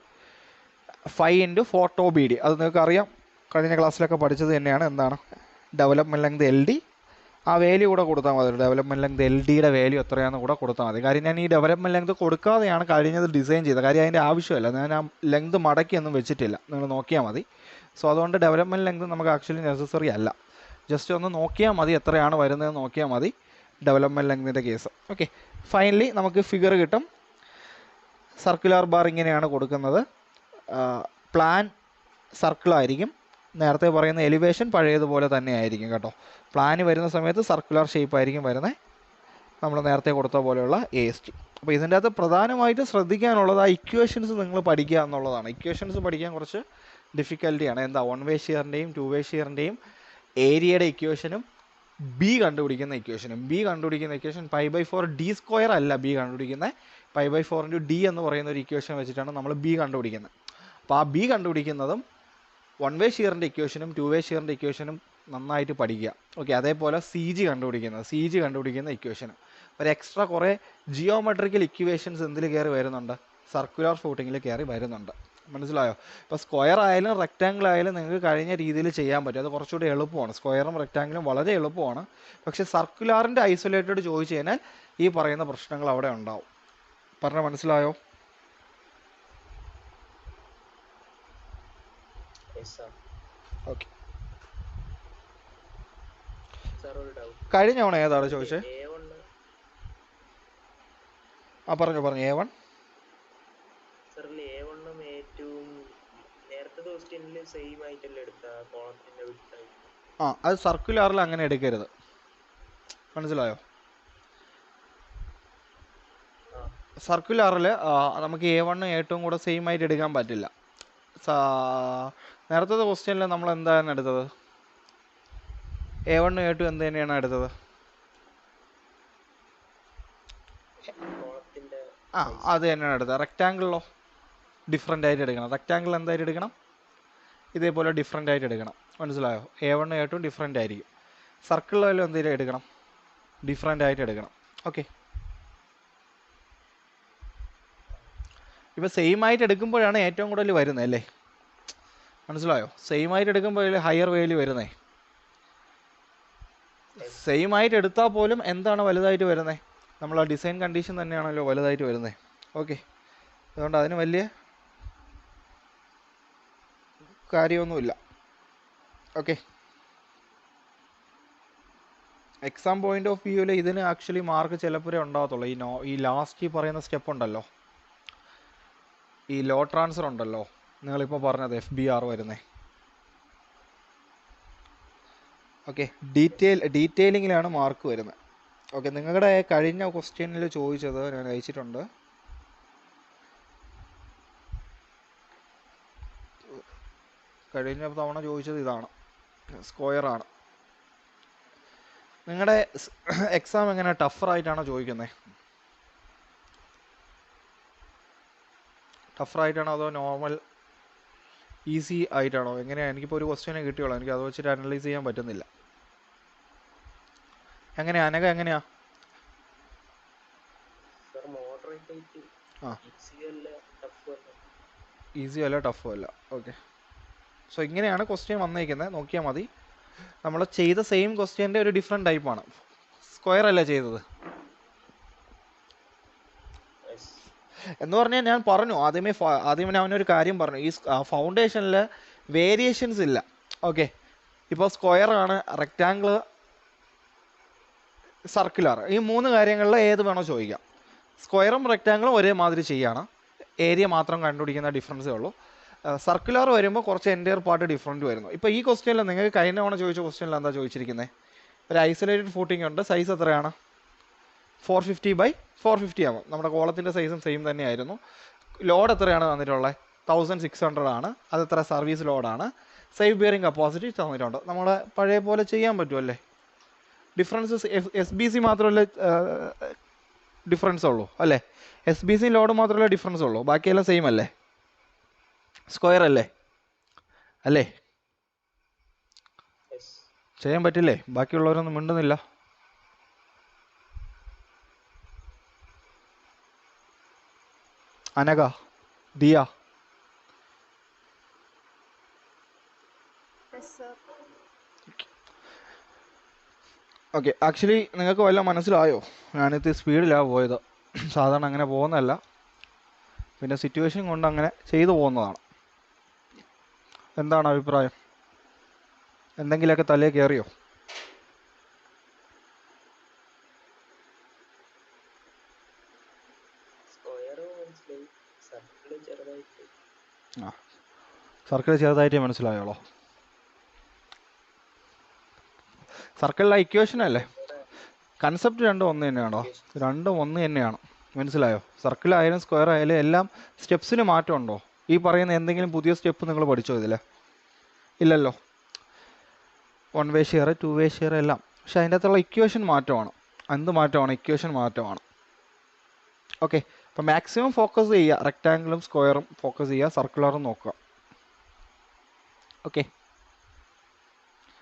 5 × 4 tau BD. അത് നിങ്ങൾക്ക് അറിയാം, കഴിഞ്ഞ ക്ലാസ്സിലൊക്കെ പഠിച്ചത് തന്നെയാണ്. എന്താണ് ഡെവലപ്മെൻറ്റ് ലെങ്ത് LD, ആ വാല്യൂ കൂടെ കൊടുത്താൽ മതി. ഡെവലപ്മെൻറ്റ് ലെങ്ത് LDയുടെ വാല്യൂ എത്രയാണെന്ന് കൂടെ കൊടുത്താൽ മതി. കാര്യം ഞാൻ ഈ ഡെവലപ്മെൻറ്റ് ലെങ്ത് കൊടുക്കാതെയാണ് കഴിഞ്ഞത് ഡിസൈൻ ചെയ്തത്. കാര്യം അതിൻ്റെ ആവശ്യമില്ല, ഞാൻ ആ ലെങ്ത് മടക്കിയൊന്നും വെച്ചിട്ടില്ല, നിങ്ങൾ നോക്കിയാൽ മതി. സോ അതുകൊണ്ട് ഡെവലപ്മെൻറ്റ് ലെങ്ത് നമുക്ക് ആക്ച്വലി നെസസറി അല്ല. ജസ്റ്റ് ഒന്ന് നോക്കിയാൽ മതി, എത്രയാണ് വരുന്നതെന്ന് നോക്കിയാൽ മതി ഡെവലപ്മെൻറ്റ് ലെങ്തിൻ്റെ കേസ്. ഓക്കെ, ഫൈനലി നമുക്ക് ഫിഗർ കിട്ടും. സർക്കുലർ ബാർ ഇങ്ങനെയാണ് കൊടുക്കുന്നത്. പ്ലാൻ സർക്കിളായിരിക്കും. നേരത്തെ പറയുന്ന എലിവേഷൻ പഴയതുപോലെ തന്നെ ആയിരിക്കും കേട്ടോ. പ്ലാന് വരുന്ന സമയത്ത് സർക്കുലർ ഷേപ്പ് ആയിരിക്കും വരുന്നത്, നമ്മൾ നേരത്തെ കൊടുത്ത പോലെയുള്ള AST. അപ്പോൾ ഇതിൻ്റെ അകത്ത് പ്രധാനമായിട്ട് ശ്രദ്ധിക്കാനുള്ളത് ആ ഇക്വേഷൻസ് നിങ്ങൾ പഠിക്കുക എന്നുള്ളതാണ്. ഇക്വേഷൻസ് പഠിക്കാൻ കുറച്ച് ഡിഫിക്കൽട്ടിയാണ്. എന്താ, 1 വേ ഷിയറിൻ്റെയും 2 വേ ഷിയറിൻ്റെയും ഏരിയയുടെ ഇക്വേഷനും B കണ്ടുപിടിക്കുന്ന ഇക്വേഷനും. B കണ്ടുപിടിക്കുന്ന ഇക്വേഷൻ π/4 D² അല്ല B കണ്ടുപിടിക്കുന്നത്, π/4 × D എന്ന് പറയുന്ന ഒരു ഇക്വേഷൻ വെച്ചിട്ടാണ് നമ്മൾ B കണ്ടുപിടിക്കുന്നത്. അപ്പോൾ ആ B കണ്ടുപിടിക്കുന്നതും 1 വേ ഷിയറിൻ്റെ ഇക്വേഷനും 2 വേ ഷിയറിൻ്റെ ഇക്വേഷനും നന്നായിട്ട് പഠിക്കുക. ഓക്കെ, അതേപോലെ CG കണ്ടുപിടിക്കുന്ന ഇക്വേഷനും. ഒരു എക്സ്ട്രാ കുറേ ജിയോമെട്രിക്കൽ ഇക്വേഷൻസ് എന്തിൽ കയറി വരുന്നുണ്ട്, സർക്കുലർ ഫൂട്ടിങ്ങിൽ കയറി വരുന്നുണ്ട്. മനസ്സിലായോ? ഇപ്പോൾ സ്ക്വയർ ആയാലും റെക്റ്റാങ്കിൾ ആയാലും നിങ്ങൾക്ക് കഴിഞ്ഞ രീതിയിൽ ചെയ്യാൻ പറ്റും. അത് കുറച്ചുകൂടി എളുപ്പമാണ്. സ്ക്വയറും റെക്റ്റാങ്കിളും വളരെ എളുപ്പമാണ്. പക്ഷേ സർക്കുലാറിൻ്റെ ഐസൊലേറ്റഡ് ചോദിച്ചു കഴിഞ്ഞാൽ ഈ പറയുന്ന പ്രശ്നങ്ങൾ അവിടെ ഉണ്ടാവും. പറഞ്ഞാൽ മനസ്സിലായോ? ഓക്കെ, കഴിഞ്ഞ തവണ ഏതാണ് ചോദിച്ചത്? ആ പറഞ്ഞു A1. ആ, അത് സർക്കുലാറിൽ അങ്ങനെ എടുക്കരുത്. മനസ്സിലായോ? സർക്കുലാറിൽ നമുക്ക് A1 A2 കൂടെ സെയിം ആയിട്ട് എടുക്കാൻ പറ്റില്ല. നേരത്തെ ക്വസ്റ്റ്യനിൽ നമ്മൾ എന്താണ് എടുത്തത്? A1 A2 എന്ത് തന്നെയാണ് എടുത്തത്? അത് തന്നെയാണ് എടുത്തത്. റെക്റ്റാങ്കിളിലോ ഡിഫറെൻ്റ് ആയിട്ട് എടുക്കണം. റെക്റ്റാങ്കിൾ എന്തായിട്ട് എടുക്കണം? ഇതേപോലെ ഡിഫറെൻ്റ് ആയിട്ട് എടുക്കണം. മനസ്സിലായോ? A1 A2 ഡിഫറെൻ്റ് ആയിരിക്കും. സർക്കിളിലും എന്തെങ്കിലും എടുക്കണം, ഡിഫറെൻ്റ് ആയിട്ട് എടുക്കണം. ഓക്കെ, ഇപ്പോൾ സെയിം ആയിട്ട് എടുക്കുമ്പോഴാണ് ഏറ്റവും കൂടുതൽ വരുന്നത് അല്ലേ? മനസ്സിലായോ? സെയിം ആയിട്ട് എടുക്കുമ്പോൾ ഹയർ വാല്യൂ വരുന്നേ. സെയിം ആയിട്ട് എടുത്താൽ പോലും എന്താണ് വലുതായിട്ട് വരുന്നത്? നമ്മൾ ആ ഡിസൈൻ കണ്ടീഷൻ തന്നെയാണല്ലോ വലുതായിട്ട് വരുന്നത്. ഓക്കെ, അതുകൊണ്ട് അതിന് വലിയ കാര്യമൊന്നുമില്ല. ഓക്കെ, എക്സാം പോയിന്റ് ഓഫ് വ്യൂവിൽ ഇതിന് ആക്ച്വലി മാർക്ക് ചിലപ്പോഴേ ഉണ്ടാകത്തുള്ളൂ. ഈ ലാസ്റ്റ് ഈ പറയുന്ന സ്റ്റെപ്പ് ഉണ്ടല്ലോ, ഈ ലോ ട്രാൻസ്ഫർ ഉണ്ടല്ലോ, നിങ്ങളിപ്പോൾ പറഞ്ഞത് FBR വരുന്നേ. ഓക്കെ, ഡീറ്റെയിലിങ്ങിലാണ് മാർക്ക് വരുന്നത്. ഓക്കെ, നിങ്ങളുടെ കഴിഞ്ഞ ക്വസ്റ്റ്യനിൽ ചോദിച്ചത് ഞാൻ അയച്ചിട്ടുണ്ട്. കഴിഞ്ഞ തവണ ചോദിച്ചത് ഇതാണ്, സ്ക്വയറാണ്. നിങ്ങളുടെ എക്സാം എങ്ങനെ ടഫറായിട്ടാണോ ചോദിക്കുന്നത്? ടഫറായിട്ടാണോ അതോ നോർമൽ ഈസി ആയിട്ടാണോ? എങ്ങനെയാണ്? എനിക്കിപ്പോൾ ഒരു ക്വസ്റ്റ്യനെ കിട്ടിയോളൂ, എനിക്ക് അത് വെച്ചിട്ട് അനലൈസ് ചെയ്യാൻ പറ്റുന്നില്ല. എങ്ങനെയാ അനഘ, എങ്ങനെയാ? ഈസി അല്ല ടഫും അല്ല. ഓക്കെ, സോ ഇങ്ങനെയാണ് ക്വസ്റ്റ്യൻ വന്നേക്കുന്നത്, നോക്കിയാൽ മതി. നമ്മൾ ചെയ്ത സെയിം ക്വസ്റ്റ്യൻ്റെ ഒരു ഡിഫറെൻറ്റ് ടൈപ്പാണ്. സ്ക്വയർ അല്ല ചെയ്തത്. എന്ന് പറഞ്ഞാൽ ഞാൻ പറഞ്ഞു ആദ്യമേ ഞാൻ അവനൊരു കാര്യം പറഞ്ഞു, ഈ ഫൗണ്ടേഷനിൽ വേരിയേഷൻസ് ഇല്ല. ഓക്കെ, ഇപ്പോൾ സ്ക്വയറാണ്, റെക്റ്റാങ്കിൾ, സർക്കുലർ, ഈ 3 കാര്യങ്ങളിൽ ഏത് വേണോ ചോദിക്കാം. സ്ക്വയറും റെക്റ്റാങ്കിളും ഒരേമാതിരി ചെയ്യാണ്, ഏരിയ മാത്രം കണ്ടുപിടിക്കുന്ന ഡിഫറൻസേ ഉള്ളൂ. സർക്കുലർ വരുമ്പോൾ കുറച്ച് എൻറ്റയർ പാർട്ട് ഡിഫറൻറ്റ് വരുന്നു. ഇപ്പോൾ ഈ ക്വസ്റ്റ്യനിൽ നിങ്ങൾക്ക് കഴിഞ്ഞ തവണ ചോദിച്ച ക്വസ്റ്റ്യനിൽ എന്താ ചോദിച്ചിരിക്കുന്നത്? ഒരു ഐസൊലേറ്റഡ് ഫൂട്ടിംഗ് ഉണ്ട്, സൈസ് എത്രയാണ്? 450/450 ആവും. നമ്മുടെ കോളത്തിൻ്റെ സൈസും സെയിം തന്നെയായിരുന്നു. ലോഡ് എത്രയാണ് തന്നിട്ടുള്ളത്? 1600 ആണ്. അതെത്ര സർവീസ് ലോഡാണ്. സേഫ് ബിയറിംഗ് കപ്പാസിറ്റി തന്നിട്ടുണ്ട്. നമ്മൾ പഴയ പോലെ ചെയ്യാൻ പറ്റുമല്ലേ? ഡിഫറൻസസ് SBC മാത്രമല്ല ഡിഫറൻസ് ഉള്ളൂ അല്ലേ? SBC ലോഡ് മാത്രമല്ല ഡിഫറൻസ് ഉള്ളൂ, ബാക്കിയെല്ലാം സെയിം അല്ലേ? സ്ക്വയർ അല്ലേ? അല്ലേ? ചെയ്യാൻ പറ്റില്ലേ? ബാക്കിയുള്ളവരൊന്നും മിണ്ടുന്നില്ല. അനഘ, ദിയ, ഓക്കെ. ആക്ച്വലി നിങ്ങൾക്ക് വല്ലതും മനസ്സിലായോ? ഞാനിത് സ്പീഡിലാണ് പോയത്, സാധാരണ അങ്ങനെ പോകുന്നതല്ല, പിന്നെ സിറ്റുവേഷൻ കൊണ്ട് അങ്ങനെ ചെയ്തു പോകുന്നതാണ്. എന്താണ് അഭിപ്രായം? എന്തെങ്കിലുമൊക്കെ തലേ കയറിയോ? സർക്കിൾ ചെറുതായിട്ടേ മനസ്സിലായോളോ? സർക്കിളിലെ ഇക്വേഷൻ അല്ലേ? കൺസെപ്റ്റ് രണ്ടും ഒന്ന് തന്നെയാണോ? രണ്ടും ഒന്ന് തന്നെയാണ്, മനസ്സിലായോ? സർക്കിളായാലും സ്ക്വയർ ആയാലും എല്ലാം സ്റ്റെപ്സിന് മാറ്റമുണ്ടോ? ഈ പറയുന്ന എന്തെങ്കിലും പുതിയ സ്റ്റെപ്പ് നിങ്ങൾ പഠിച്ചോ ഇതിൽ? ഇല്ലല്ലോ. 1 വേ ഷെയർ, 2 വേ ഷെയർ എല്ലാം. പക്ഷെ അതിൻ്റെ അകത്തുള്ള ഇക്വേഷൻ മാറ്റമാണ്. എന്ത് മാറ്റമാണ്? ഇക്വേഷൻ മാറ്റമാണ്. ഓക്കെ, അപ്പോൾ മാക്സിമം ഫോക്കസ് ചെയ്യുക, റെക്റ്റാങ്കിളും സ്ക്വയറും ഫോക്കസ് ചെയ്യുക, സർക്കുലറും നോക്കുക. ഓക്കെ,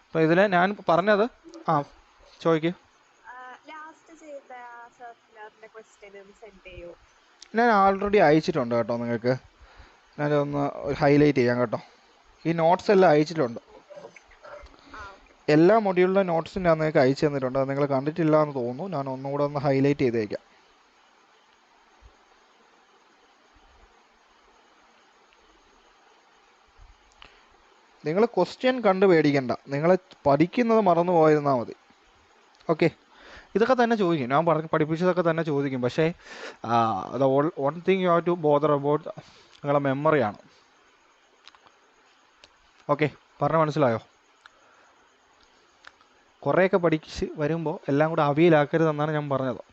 അപ്പോൾ ഇതിൽ ഞാൻ പറഞ്ഞത് ചോദിക്കൂ. ഞാൻ ആൾറെഡി അയച്ചിട്ടുണ്ട് കേട്ടോ നിങ്ങൾക്ക്. ഞാനൊന്ന് ഹൈലൈറ്റ് ചെയ്യാം കേട്ടോ. ഈ നോട്ട്സ് എല്ലാം അയച്ചിട്ടുണ്ട്, എല്ലാ മൊഡ്യൂളിലെ നോട്ട്സും ഞാൻ നിങ്ങൾക്ക് അയച്ചു തന്നിട്ടുണ്ട്. അത് നിങ്ങൾ കണ്ടിട്ടില്ല എന്ന് തോന്നുന്നു. ഞാൻ ഒന്നുകൂടെ ഒന്ന് ഹൈലൈറ്റ് ചെയ്തേക്കാം. നിങ്ങൾ ക്വസ്റ്റ്യൻ കണ്ട് പേടിക്കണ്ട, നിങ്ങൾ പഠിക്കുന്നത് മറന്നു പോയിരുന്നാൽ മതി. ഓക്കെ, ഇതൊക്കെ തന്നെ ചോദിക്കും, ഞാൻ പഠിപ്പിച്ചതൊക്കെ തന്നെ ചോദിക്കും. പക്ഷേ one thing you have to bother about നിങ്ങളുടെ മെമ്മറിയാണ്. ഓക്കെ, പറഞ്ഞ മനസ്സിലായോ? കുറേയൊക്കെ പഠിച്ച് വരുമ്പോൾ എല്ലാം കൂടെ അവിയലാക്കരുതെന്നാണ് ഞാൻ പറഞ്ഞത്.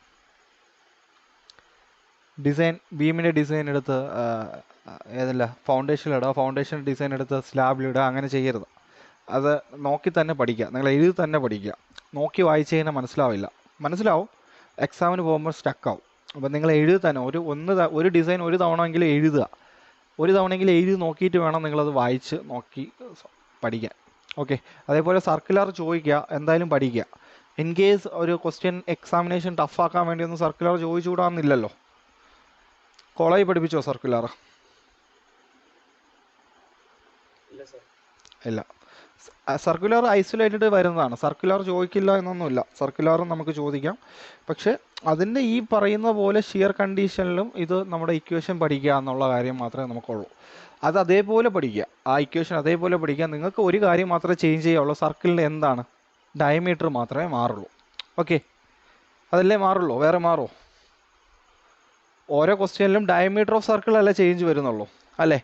ഡിസൈൻ, ബീമിൻ്റെ ഡിസൈൻ എടുത്ത് ഏതല്ല ഫൗണ്ടേഷനിലിടുക, ഫൗണ്ടേഷൻ ഡിസൈൻ എടുത്ത് സ്ലാബിലിടുക, അങ്ങനെ ചെയ്യരുത്. അത് നോക്കി തന്നെ പഠിക്കുക, നിങ്ങൾ എഴുതി തന്നെ പഠിക്കുക. നോക്കി വായിച്ചു കഴിഞ്ഞാൽ മനസ്സിലാവും, എക്സാമിന് പോകുമ്പോൾ സ്റ്റക്കാവും. അപ്പോൾ നിങ്ങൾ എഴുതി തന്നെ ഒരു ഡിസൈൻ ഒരു തവണയെങ്കിലും എഴുതുക. ഒരു തവണയെങ്കിലും എഴുതി നോക്കിയിട്ട് വേണം നിങ്ങളത് വായിച്ച് നോക്കി പഠിക്കാൻ. ഓക്കെ, അതേപോലെ സർക്കുലർ ചോദിക്കുക, എന്തായാലും പഠിക്കുക. ഇൻ കേസ് ഒരു ക്വസ്റ്റ്യൻ എക്സാമിനേഷൻ ടഫാക്കാൻ വേണ്ടി ഒന്നും സർക്കുലർ ചോദിച്ചുകൂടാന്നില്ലല്ലോ. കോളേജ് പഠിപ്പിച്ചോ സർക്കുലർ? ഇല്ല. സർക്കുലർ ഐസൊലേറ്റഡ് വരുന്നതാണ്, സർക്കുലർ ചോദിക്കില്ല എന്നൊന്നുമില്ല. സർക്കുലറും നമുക്ക് ചോദിക്കാം. പക്ഷെ അതിൻ്റെ ഈ പറയുന്ന പോലെ ഷിയർ കണ്ടീഷനിലും ഇത് നമ്മുടെ ഇക്വേഷൻ പഠിക്കുക എന്നുള്ള കാര്യം മാത്രമേ നമുക്കുള്ളൂ. അത് അതേപോലെ പഠിക്കുക, ആ ഇക്വേഷൻ അതേപോലെ പഠിക്കുക. നിങ്ങൾക്ക് ഒരു കാര്യം മാത്രമേ ചേഞ്ച് ചെയ്യുള്ളൂ, സർക്കിളിൻ്റെ എന്താണ്? ഡയമീറ്റർ മാത്രമേ മാറുള്ളൂ. ഓക്കെ, അതല്ലേ മാറുള്ളൂ, വേറെ മാറുമോ? ഓരോ ക്വസ്റ്റ്യനിലും ഡയമീറ്റർ ഓഫ് സർക്കിൾ അല്ലേ ചേഞ്ച് വരുന്നുള്ളൂ അല്ലേ?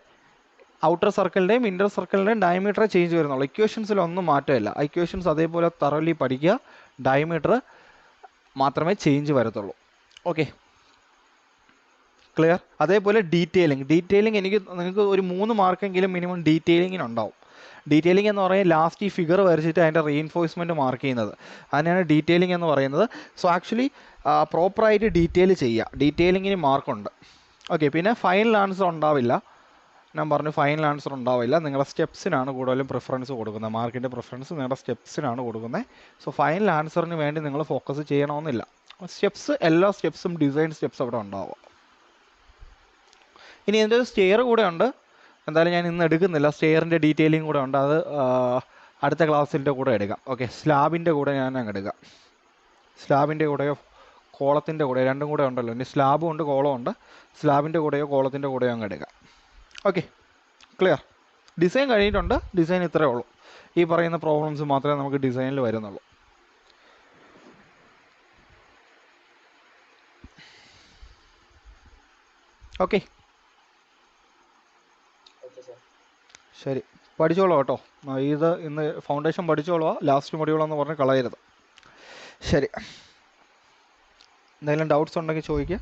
ഔട്ടർ സർക്കിളിൻ്റെയും ഇന്നർ സർക്കിളിൻ്റെയും ഡയമീറ്റർ ചേഞ്ച് വരുന്നുള്ളൂ. ഇക്വേഷൻസിലൊന്നും മാറ്റമില്ല. ഇക്വേഷൻസ് അതേപോലെ തറലി പഠിക്കുക, ഡയമീറ്റർ മാത്രമേ ചേഞ്ച് വരത്തുള്ളൂ. Okay, clear? അതേപോലെ ഡീറ്റെയിലിംഗ് നിങ്ങൾക്ക് ഒരു 3 മാർക്കെങ്കിലും മിനിമം ഡീറ്റെയിലിങ്ങിനുണ്ടാവും. ഡീറ്റെയിലിംഗ് എന്ന് പറയുന്നത് ലാസ്റ്റ് ഈ ഫിഗർ വരച്ചിട്ട് അതിൻ്റെ റീഇൻഫോഴ്സ്മെൻറ്റ് മാർക്ക് ചെയ്യുന്നത്, അതിനാണ് ഡീറ്റെയിലിംഗ് എന്ന് പറയുന്നത്. സോ ആക്ച്വലി പ്രോപ്പറായിട്ട് ഡീറ്റെയിൽ ചെയ്യുക, ഡീറ്റെയിലിങ്ങിന് മാർക്കുണ്ട്. ഓക്കെ, പിന്നെ ഫൈനൽ ആൻസർ ഉണ്ടാവില്ല. ഞാൻ പറഞ്ഞു ഫൈനൽ ആൻസർ ഉണ്ടാവില്ല. നിങ്ങളുടെ സ്റ്റെപ്സിനാണ് കൂടുതലും പ്രിഫറൻസ് കൊടുക്കുന്നത്, മാർക്കിൻ്റെ പ്രിഫറൻസ് നിങ്ങളുടെ സ്റ്റെപ്സിനാണ് കൊടുക്കുന്നത്. സോ ഫൈനൽ ആൻസറിന് വേണ്ടി നിങ്ങൾ ഫോക്കസ് ചെയ്യണമെന്നില്ല. എല്ലാ സ്റ്റെപ്സും ഡിസൈൻ സ്റ്റെപ്സ് അവിടെ ഉണ്ടാവുക. ഇനി ഇതിൻ്റെ ഒരു സ്റ്റെയർ കൂടെ ഉണ്ട്, എന്തായാലും ഞാൻ ഇന്ന് എടുക്കുന്നില്ല. സ്റ്റെയറിൻ്റെ ഡീറ്റെയിലിംഗ് കൂടെ ഉണ്ട്, അത് അടുത്ത ക്ലാസ്സിൻ്റെ കൂടെ എടുക്കാം. ഓക്കെ, സ്ലാബിൻ്റെ കൂടെ ഞാൻ അങ്ങ് എടുക്കാം. സ്ലാബിൻ്റെ കൂടെയോ കോളത്തിൻ്റെ കൂടെ, രണ്ടും കൂടെ ഉണ്ടല്ലോ, ഇനി സ്ലാബും ഉണ്ട് കോളവും ഉണ്ട്. സ്ലാബിൻ്റെ കൂടെയോ കോളത്തിൻ്റെ കൂടെയോ അങ്ങ് എടുക്കാം. Okay, clear. ഡിസൈൻ കഴിഞ്ഞിട്ടുണ്ട്. ഡിസൈൻ ഇത്രയേ ഉള്ളൂ. ഈ പറയുന്ന പ്രോബ്ലംസ് മാത്രമേ നമുക്ക് ഡിസൈനിൽ വരുന്നുള്ളൂ. ഓക്കെ, ശരി, പഠിച്ചോളൂ കേട്ടോ. ഇത് ഇന്ന് ഫൗണ്ടേഷൻ പഠിച്ചോളൂ, ലാസ്റ്റ് മൊഡ്യൂളെന്ന് പറഞ്ഞ് കളയരുത്. ശരി, എന്തെങ്കിലും ഡൗട്ട്സ് ഉണ്ടെങ്കിൽ ചോദിക്കുക.